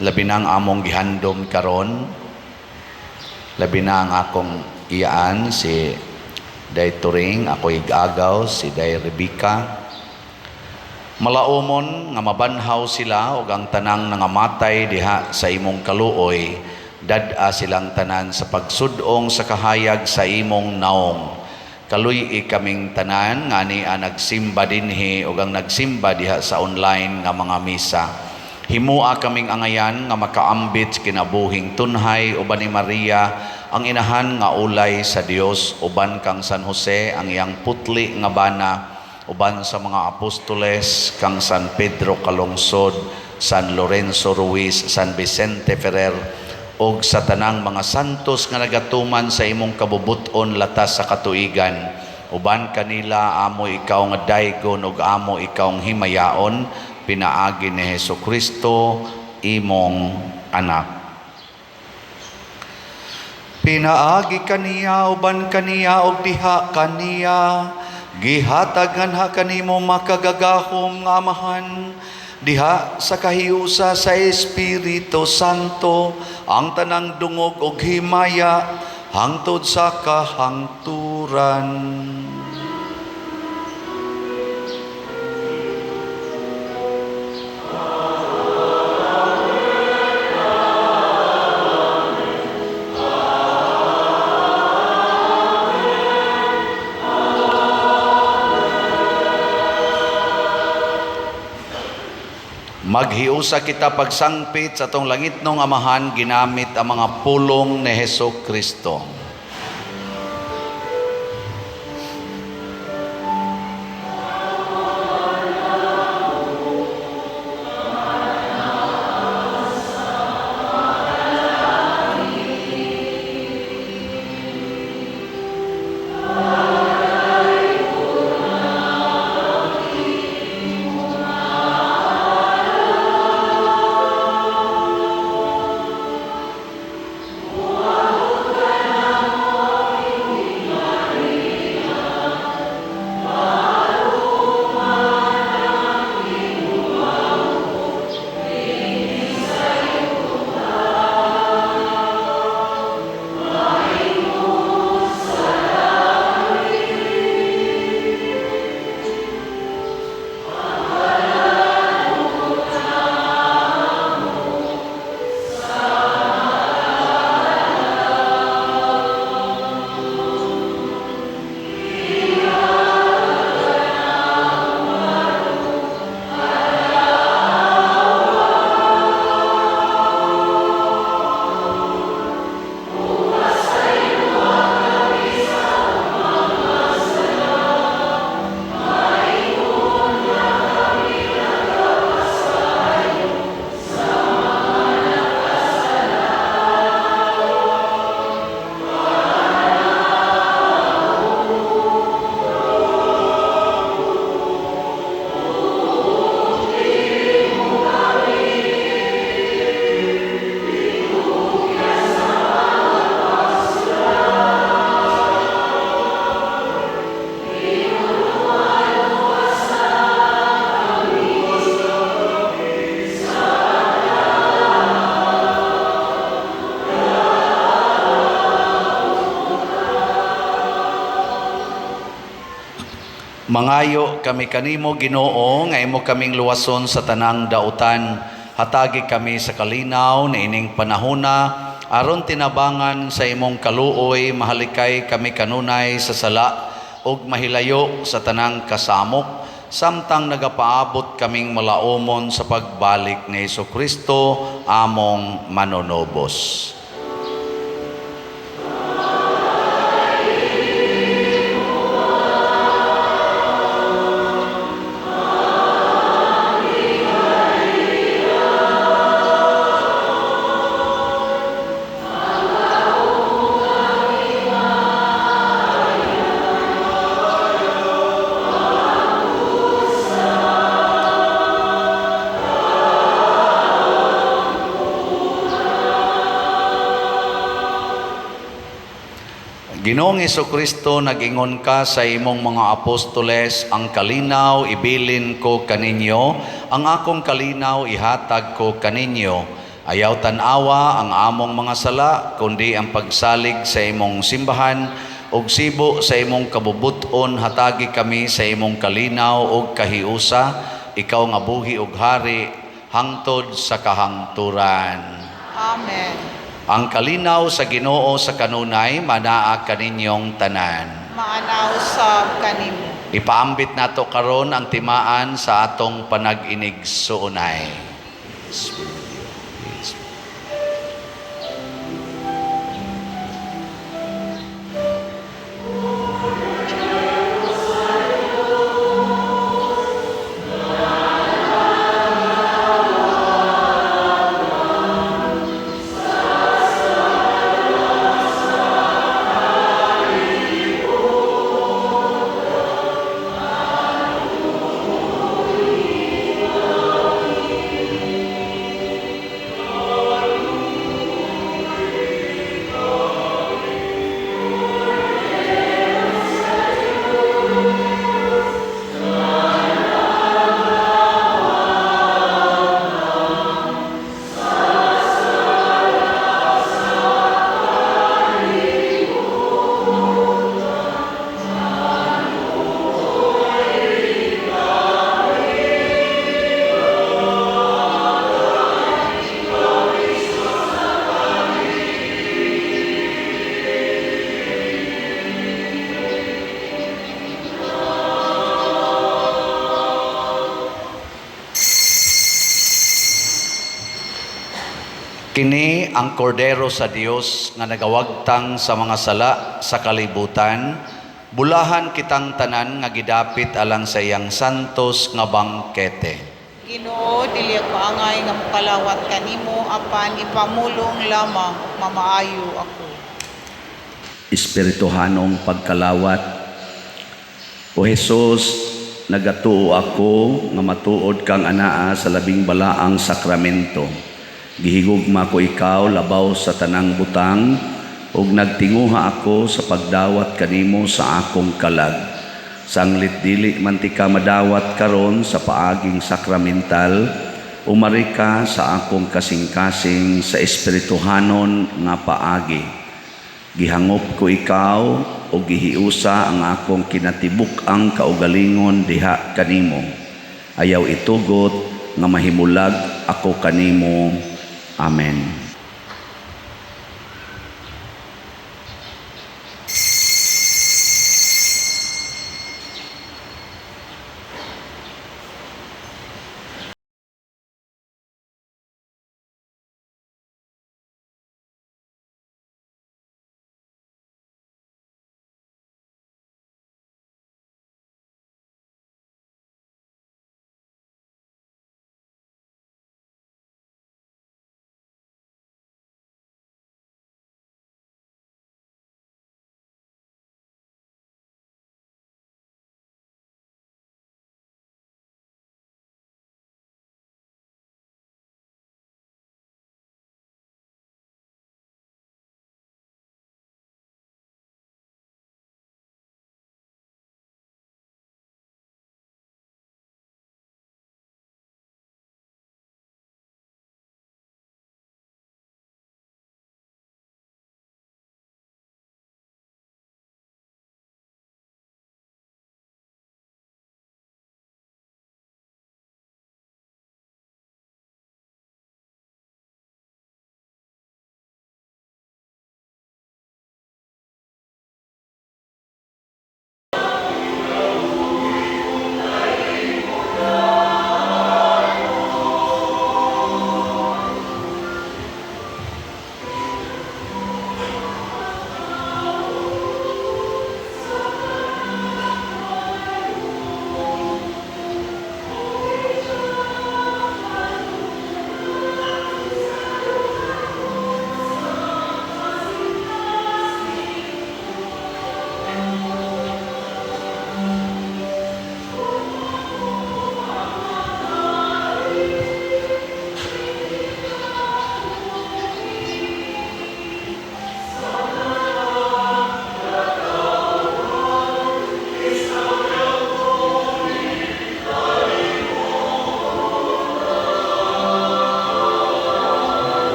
labi na ang among gihandom karon, labi na ang akong iyaan si Day Turing, ako igagaw, si Day Rebecca. Malaumon nga mabanhaw sila ug ang tanang nangamatay diha sa imong kaluoy, dad-a silang tanan sa pagsudong sa kahayag sa imong naong. Kaluy kaming tanan nga niya nagsimba dinhi ug ang nagsimba diha sa online nga mga misa. Himua kaming angayan nga makaambit kinabuhing tunhay uban ni Maria, ang inahan nga ulay sa Dios, uban kang San Jose ang iyang putli nga bana, uban sa mga apostoles kang San Pedro Calungsod, San Lorenzo Ruiz, San Vicente Ferrer, ug sa tanang mga santos nga nagatuman sa imong kabubuton latas sa katuigan. Uban kanila amo ikaw nga daygon ug amo ikaw nga himayaon, pinaagi ni Hesukristo imong anak. Pinaagi kaniya uban kaniya og diha kaniya, gihatag nganha kanimo makagagahom nga Amahan, diha sa kahiusa sa Espiritu Santo, ang tanang dungog og himaya hangtod sa kahangturan. Maghiusa kita pagsangpit sa tong langitnong Amahan ginamit ang mga pulong ni Hesukristo. Mangayo kami kanimo Ginoo nga imo kaming luwason sa tanang dautan. Hatagi kami sa kalinaw na ining panahona aron tinabangan sa imong kaluoy mahalikay kami kanunay sa sala ug mahilayo sa tanang kasamok samtang nagapaabot kaming malaumon sa pagbalik ni Jesucristo among manonobos. Ginoong Jesucristo, nag-ingon ka sa imong mga apostoles, ang kalinaw ibilin ko kaninyo, ang akong kalinaw ihatag ko kaninyo. Ayaw tanawa ang among mga sala, kundi ang pagsalig sa imong simbahan, ug sibo sa imong kabubuton hatagi kami sa imong kalinaw ug kahiusa, ikaw nga buhi ug hari, hangtod sa kahangturan. Amen. Ang kalinaw sa Ginoo sa kanunay, manaa kaninyong tanan. Maanaw sa kanimo. Ipaambit nato karon ang timaan sa atong panag-inig suunay. Kini ang kordero sa Dios nga nagawagtang sa mga sala sa kalibutan. Bulahan kitang tanan nga gidapit alang sa iyang santos nga bangkete. Ginoo, dili ako angay nga mokalawat kanimo apan ipamulong lamang ug mamaayo ako. Espirituhanong pagkalawat. O Jesus, nagatuo ako nga matuod kang anaa sa labing balaang sakramento. Gihigugma ko ikaw labaw sa tanang butang ug nagtinguha ako sa pagdawat kanimo sa akong kalag. Sanglit dili man ti ka madawat karon sa paaging sakramental, umari ka sa akong kasing-kasing sa espirituhanon nga paagi. Gihangop ko ikaw o gihiusa ang akong kinatibuk-ang kaugalingon diha kanimo. Ayaw itugot nga mahimulag ako kanimo. Amen.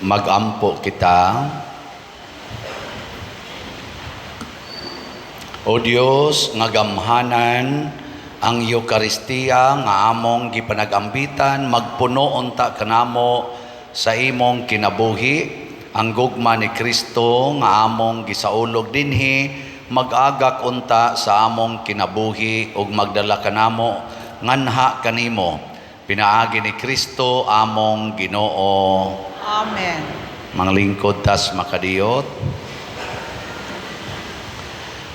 Magampo kita. O Dios, nga gamhanan ang Eukaristiya nga among gipanagambitan, magpuno unta kanamo sa imong kinabuhi, ang gugma ni Kristo nga among gisaulog dinhi, mag-agak unta sa among kinabuhi ug magdala kanamo nganha kanimo. Pinaagi ni Kristo among Ginoo. Amen. Mga lingkod tas makadiyot.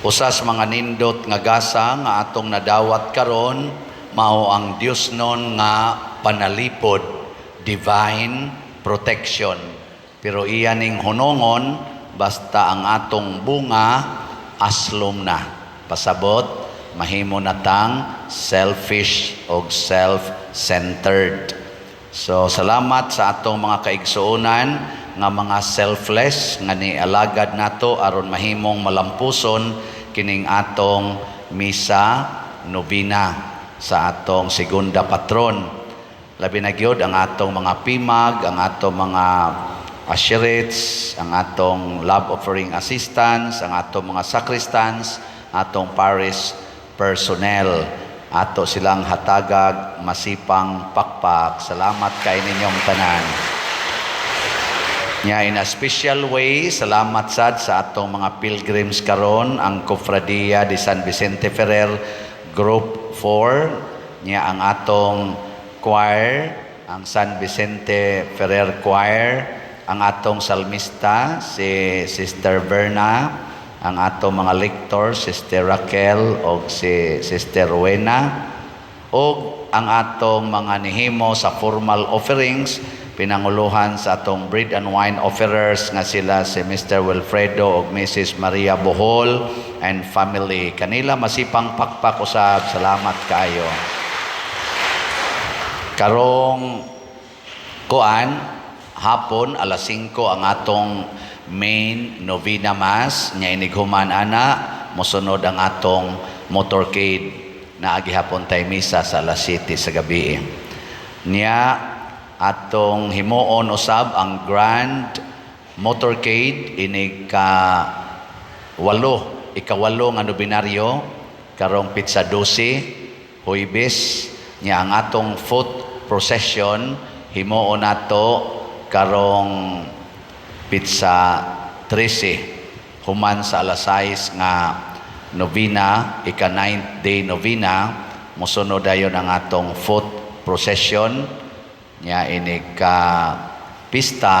Usas mga nindot nga gasa nga atong nadawat karon, mao ang Dios non nga panalipod, divine protection. Pero iyaning hunongon basta ang atong bunga aslom na. Pasabot mahimo natang selfish o self-centered. So salamat sa atong mga kaigsuonan nga mga selfless nga nialagad nato aron mahimong malampuson kining atong misa novena sa atong segunda patron. Labi na gyud ang atong mga pimag, ang atong mga asherates, ang atong love offering assistants, ang atong mga sacristans, atong parish personnel. Ato silang hatagag masipang pakpak. Salamat kay ninyong tanan. Nya in a special way, salamat sad sa atong mga pilgrims karon, ang Cofradia de San Vicente Ferrer Group 4, nya ang atong choir, ang San Vicente Ferrer Choir, ang atong salmista si Sister Berna, ang atong mga lector Sister Raquel o si Sister Rowena, o ang atong mga nihimo sa formal offerings, pinanguluhan sa atong bread and wine offerers nga sila si Mr. Wilfredo o Mrs. Maria Bohol and family. Kanila masipang pakpak usab. Salamat kaayo. Karong kuan hapon alas 5 ang atong main novena mass nya inighuman ana mosunod ang atong motorcade na agihapon tay misa sa alas 7 sa gabi. Nya atong himuon usab ang grand motorcade ini ikawalo nga nobinaryo karong Pizza 12 Huwebes, nya ang atong foot procession himuon nato karong Pizza 13 human sa alas 6 nga novena, ika 9th day novena, mosunod dayon ang atong foot procession. Nya ini pista,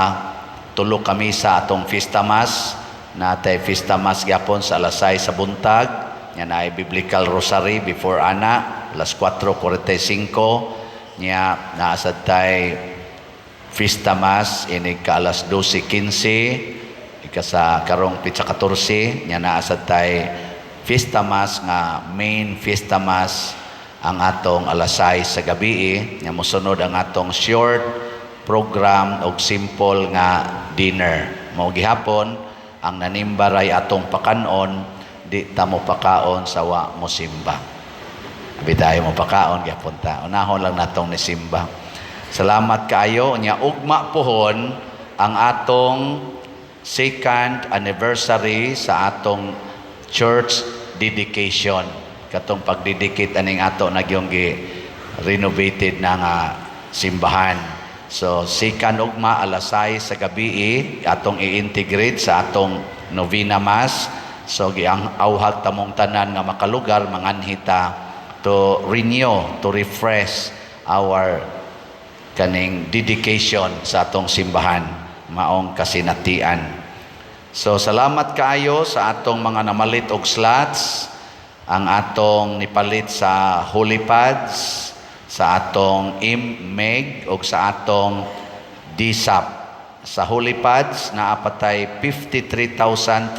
tulo kami sa atong Fiesta Mass, natay Fiesta Mass gyapon sa alas 6 sa buntag, nya naay Biblical Rosary before ana, alas 4:45, nya naasad tay Fiesta Mass ini alas 12:15, ika sa karong Pizza 14, nya naasad tay Fiesta Mass nga main Fiesta Mass ang atong alas 6 sa gabi, nga mosunod ang atong short program og simple nga dinner. Mao gihapon ang nanimbaray atong pakanon, di ta mo pakaon sa wa mo simba. Bitayo mo pakaon gyapon ta. Unahon lang natong ni simba. Salamat kaayo nya ugma pohon ang atong second anniversary sa atong church dedication. Katong pagdidikit aning ato nagyong renovated na nga simbahan. So second ugma alas 6 sa gabi atong i-integrate sa atong novena mass. So giang awhag tamong tanan nga makalugar manganhita to renew, to refresh our kaning dedication sa atong simbahan, maong kasinatian. So salamat kaayo sa atong mga namalit og slots, ang atong nipalit sa Holy Pads, sa atong IMMEG o sa atong DSAP. Sa Holy Pads na apatay 53,395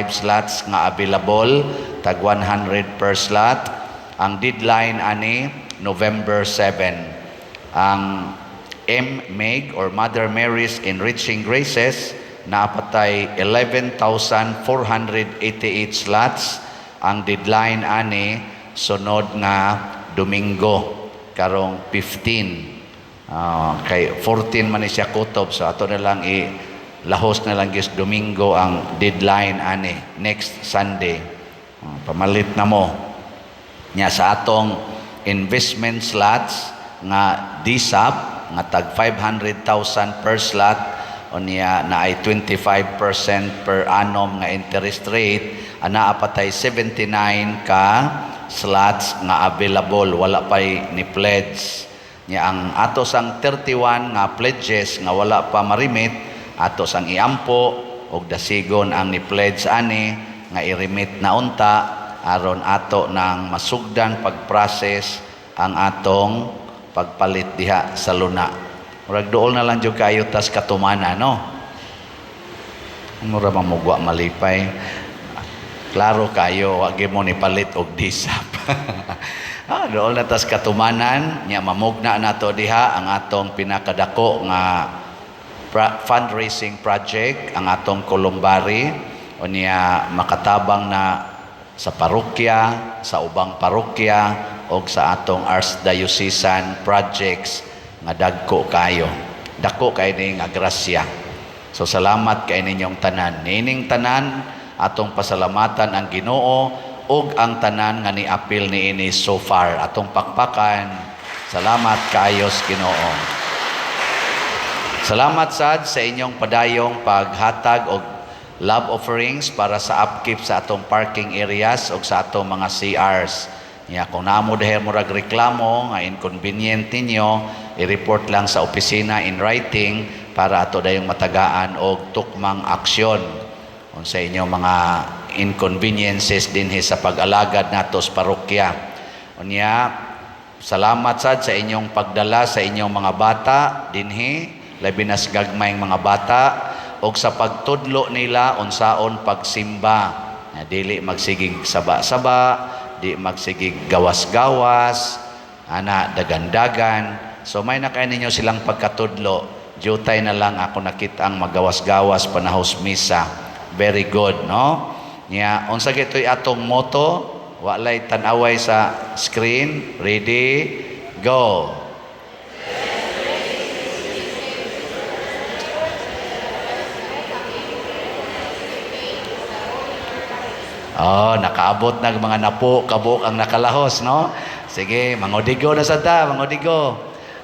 slots nga available, tag 100 per slot. Ang deadline ani November 7. Ang MEG or Mother Mary's Enriching Graces na apatay 11,488 slots. Ang deadline ani sunod nga Domingo karong 15 Kay 14 man ni siya kutob, so ato na lang lahos na lang gis Domingo ang deadline ani next Sunday. Pamalit na mo nya sa atong investment slots nga DSAP nga tag 500,000 per slot o niya na ay 25% per annum nga interest rate, ana apatay 79 ka slots nga available, wala pay ni pledge nya. Ang ato sang 31 nga pledges nga wala pa marimit, ato sang iampo og dasigon ang ni pledge ani nga i-remit na unta aron ato nang masugdan pag-process ang atong pagpalit diha sa luna. Murag dool na lang jud kayo tas katumana, no? Mura mamugwa malipay. Klaro kayo, wag mo ni palit og DSAP. Dool na tas katumanan, nya mamugna nato diha ang atong pinakadako nga fundraising project, ang atong Columbari, o niya makatabang na sa parokya, sa ubang parokya, o sa atong archdiocesan projects nga dagko kayo. Dako kay ni nga grasya. So salamat kay ninyong tanan. Nining tanan atong pasalamatan ang Ginoo ug ang tanan nga niapil niini so far. Atong pakpakan. Salamat kaayos Ginoo. Salamat sad sa inyong padayong paghatag og love offerings para sa upkeep sa atong parking areas o sa atong mga CRs. Kung namo dahil murag reklamo nga inconvenient ninyo, i-report lang sa opisina in writing para ato dayong matagaan og tukmang aksyon sa inyong mga inconveniences dinhi sa pag-alagad nato sa parokya. Unya, salamat sad sa inyong pagdala sa inyong mga bata dinhi, labi na sa gagmayng mga bata, o sa pagtudlo nila unsaon pagsimba. Dili magsigig saba-saba, di magsigig gawas-gawas, ana dagan-dagan. So may na kayo ninyo silang pagkatudlo. Jutay na lang ako nakita ang magawas-gawas panahos misa. Very good, no? Nya, unsa gitoy atong motto? Walay tanaway sa screen. Ready? Go! Nakaabot na mga napo, kabuk ang nakalahos, no? Sige, mangodigo na sa ta, mangodigo.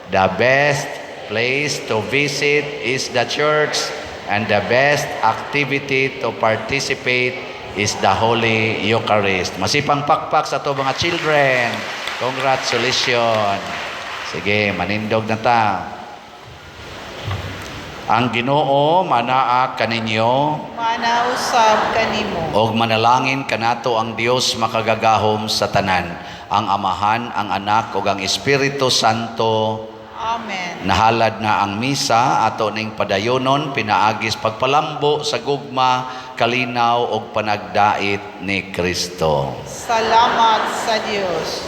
The best place to visit is the church, and the best activity to participate is the Holy Eucharist. Masipang pakpak sa to mga children. Congratulations. Sige, manindog na ta. Ang Ginoo manaa kaninyo, manausab kanimo, og manalangin kanato ang Dios makagagahom sa tanan, ang Amahan, ang Anak, ug ang Espiritu Santo. Amen. Nahalad na ang misa, ato ning padayonon, pinaagis pagpalambo sa gugma, kalinaw ug panagdait ni Kristo. Salamat sa Dios.